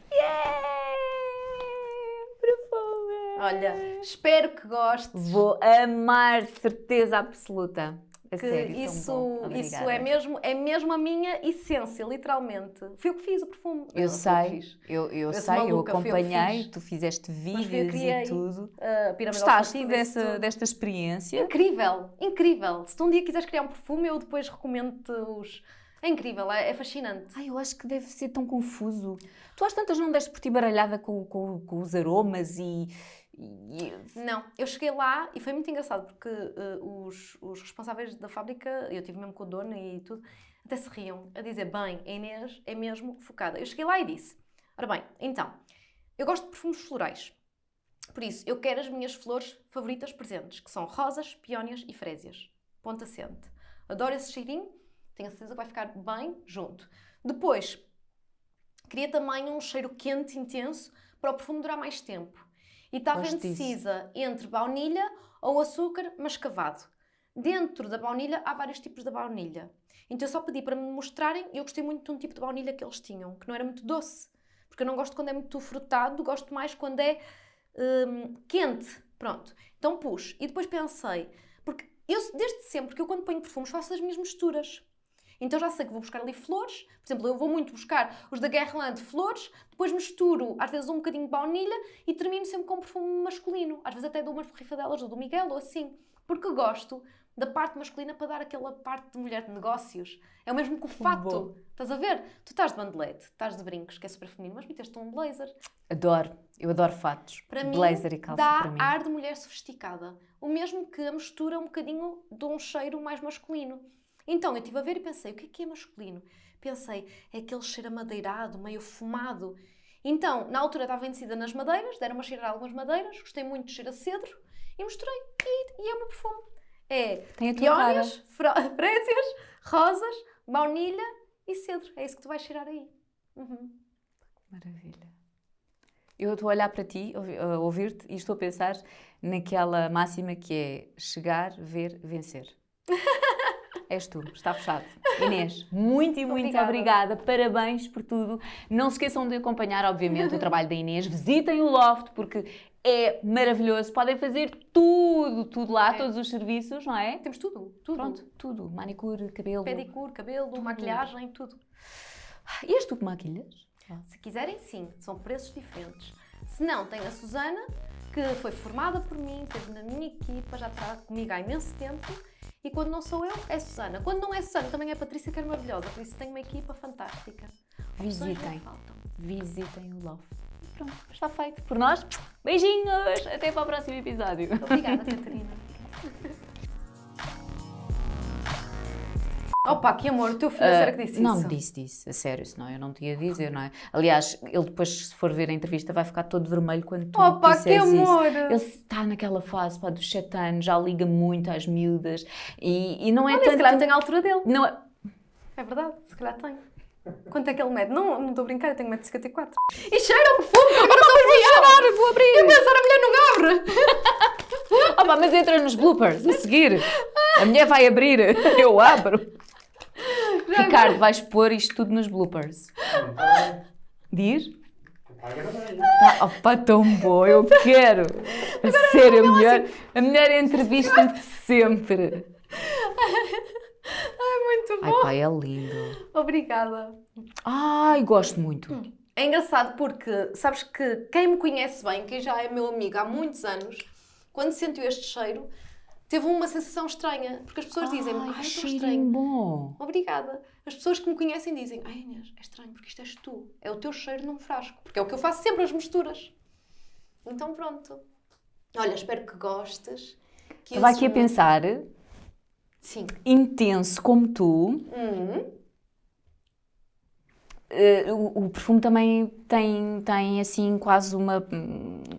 Olha, espero que gostes. Vou amar, certeza absoluta. A Que sério, tão isso, bom. isso Obrigada. é mesmo a minha essência, literalmente. Fui eu que fiz o perfume. Eu Não, fui sei, que fiz. eu sou sei, eu maluca, fui eu que acompanhei, fiz. tu fizeste Mas fui eu que vídeos criei e tudo. a pirâmide Gostaste olfativa, isso tudo. desta experiência? Incrível, incrível. Se tu um dia quiseres criar um perfume, eu depois recomendo-te os... É incrível, é fascinante. Ai, eu acho que deve ser tão confuso. Tu às tantas não deste por ti baralhada com os aromas e... Não, eu cheguei lá e foi muito engraçado porque os responsáveis da fábrica, eu estive mesmo com o dono e tudo, até se riam a dizer, bem, a Inês é mesmo focada. Eu cheguei lá e disse, ora bem, então, eu gosto de perfumes florais, por isso eu quero as minhas flores favoritas presentes, que são rosas, peónias e frésias. Ponto assente. Adoro esse cheirinho, tenho a certeza que vai ficar bem junto. Depois, queria também um cheiro quente, intenso, para o perfume durar mais tempo. E estava Gosto disso. indecisa entre baunilha ou açúcar mascavado. Dentro da baunilha há vários tipos de baunilha. Então eu só pedi para me mostrarem e eu gostei muito de um tipo de baunilha que eles tinham, que não era muito doce. Porque eu não gosto quando é muito frutado, gosto mais quando é quente. Pronto. Então pus. E depois pensei, porque eu desde sempre que eu quando ponho perfumes faço as minhas misturas. Então já sei que vou buscar ali flores, por exemplo, eu vou muito buscar os da Guerlain de flores, depois misturo às vezes um bocadinho de baunilha e termino sempre com um perfume masculino. Às vezes até dou umas borrifadelas do Miguel ou assim, porque gosto da parte masculina para dar aquela parte de mulher de negócios. É o mesmo que o fato. Bom. Estás a ver? Tu estás de bandelete, estás de brincos, que é super feminino, mas meteste um blazer. Adoro, eu adoro fatos. Para mim, Blazer e calça dá para mim. ar de mulher sofisticada. O mesmo que a mistura um bocadinho de um cheiro mais masculino. Então, eu estive a ver e pensei, o que é masculino? Pensei, é aquele cheiro amadeirado, meio fumado. Então, na altura estava vencida nas madeiras, deram-me a cheirar algumas madeiras, gostei muito de cheiro a cedro e misturei. E é o meu perfume. É Tem a tua peónias, frésias, rosas, baunilha e cedro. É isso que tu vais cheirar aí. Uhum. Maravilha. Eu estou a olhar para ti, a ouvir-te, e estou a pensar naquela máxima que é chegar, ver, vencer. És tu, está fechado. Inês, muito e muito obrigada. Parabéns por tudo. Não se esqueçam de acompanhar, obviamente, o trabalho da Inês. Visitem o Loft, porque é maravilhoso. Podem fazer tudo lá, todos os serviços, não é? Temos tudo. Pronto, tudo. Manicure, cabelo. Pedicure, cabelo, maquilhagem, tudo. E és tu que maquilhas? Se quiserem, sim. São preços diferentes. Se não, tem a Susana, que foi formada por mim, esteve na minha equipa, já está comigo há imenso tempo. E quando não sou eu, é Susana. Quando não é Susana, também é a Patrícia, que é maravilhosa. Por isso tenho uma equipa fantástica. Visitem o Loft. Pronto, está feito. Por nós, beijinhos! Até para o próximo episódio. Obrigada, Catarina. Opa, que amor, o teu filho, será que disse isso? Não, disse, a sério, senão eu não te ia dizer, não é? Aliás, ele depois, se for ver a entrevista, vai ficar todo vermelho quando tu Opa, que disseres amor! isso. Ele está naquela fase, pá, dos 7 anos, já liga muito às miúdas e não é Olha, tanto... se calhar tem a altura dele. Não é... É verdade, se calhar tem. Quanto é que ele mede? Não estou a brincar, eu tenho 1,54 m. E cheira o perfume, agora estou a cheirar, vou abrir. Eu pensar, a mulher não abre. Ah pá, mas entra nos bloopers, a seguir. A mulher vai abrir, eu abro. Ricardo, vais pôr isto tudo nos bloopers. Diz? Opa, tão bom, eu quero. A sério, a melhor entrevista de sempre. Ai, muito bom. Ai pá, é lindo. Obrigada. Ai, gosto muito. É engraçado porque, sabes que quem me conhece bem, quem já é meu amigo há muitos anos, quando sentiu este cheiro, teve uma sensação estranha. Porque as pessoas dizem-me, ai, é tão cheirinho estranho. bom. Obrigada. As pessoas que me conhecem dizem, ai Inês, é estranho porque isto és tu. É o teu cheiro num frasco. Porque é o que eu faço sempre, as misturas. Então pronto. Olha, espero que gostes. Que Estava aqui a pensar, Sim. intenso como tu, o perfume também tem assim quase uma...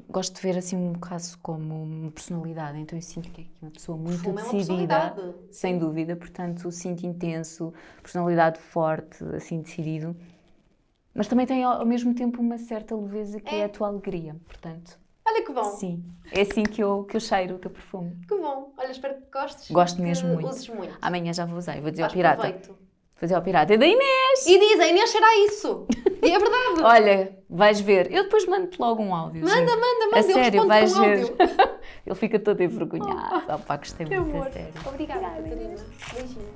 Gosto de ver assim um caso como uma personalidade, então eu sinto que é uma pessoa muito Perfume é uma decidida, personalidade. sem dúvida, portanto sinto intenso, personalidade forte, assim decidido, mas também tem ao mesmo tempo uma certa leveza que é a tua alegria, portanto... Olha que bom. Sim, é assim que eu cheiro o teu perfume. Que bom. Olha, espero que gostes. Gosto que mesmo muito. Uses muito. Amanhã já vou usar, vou dizer ao Faz pirata. proveito. Fazer ao pirata. É da Inês! E diz, a Inês cheira isso. E é verdade. Olha, vais ver. Eu depois mando-te logo um áudio. Manda. A Eu sério, respondo vais com ver. áudio. Ele fica todo envergonhado. Opa, gostei Que muito, amor. a sério. Obrigada, Catarina. Beijinho.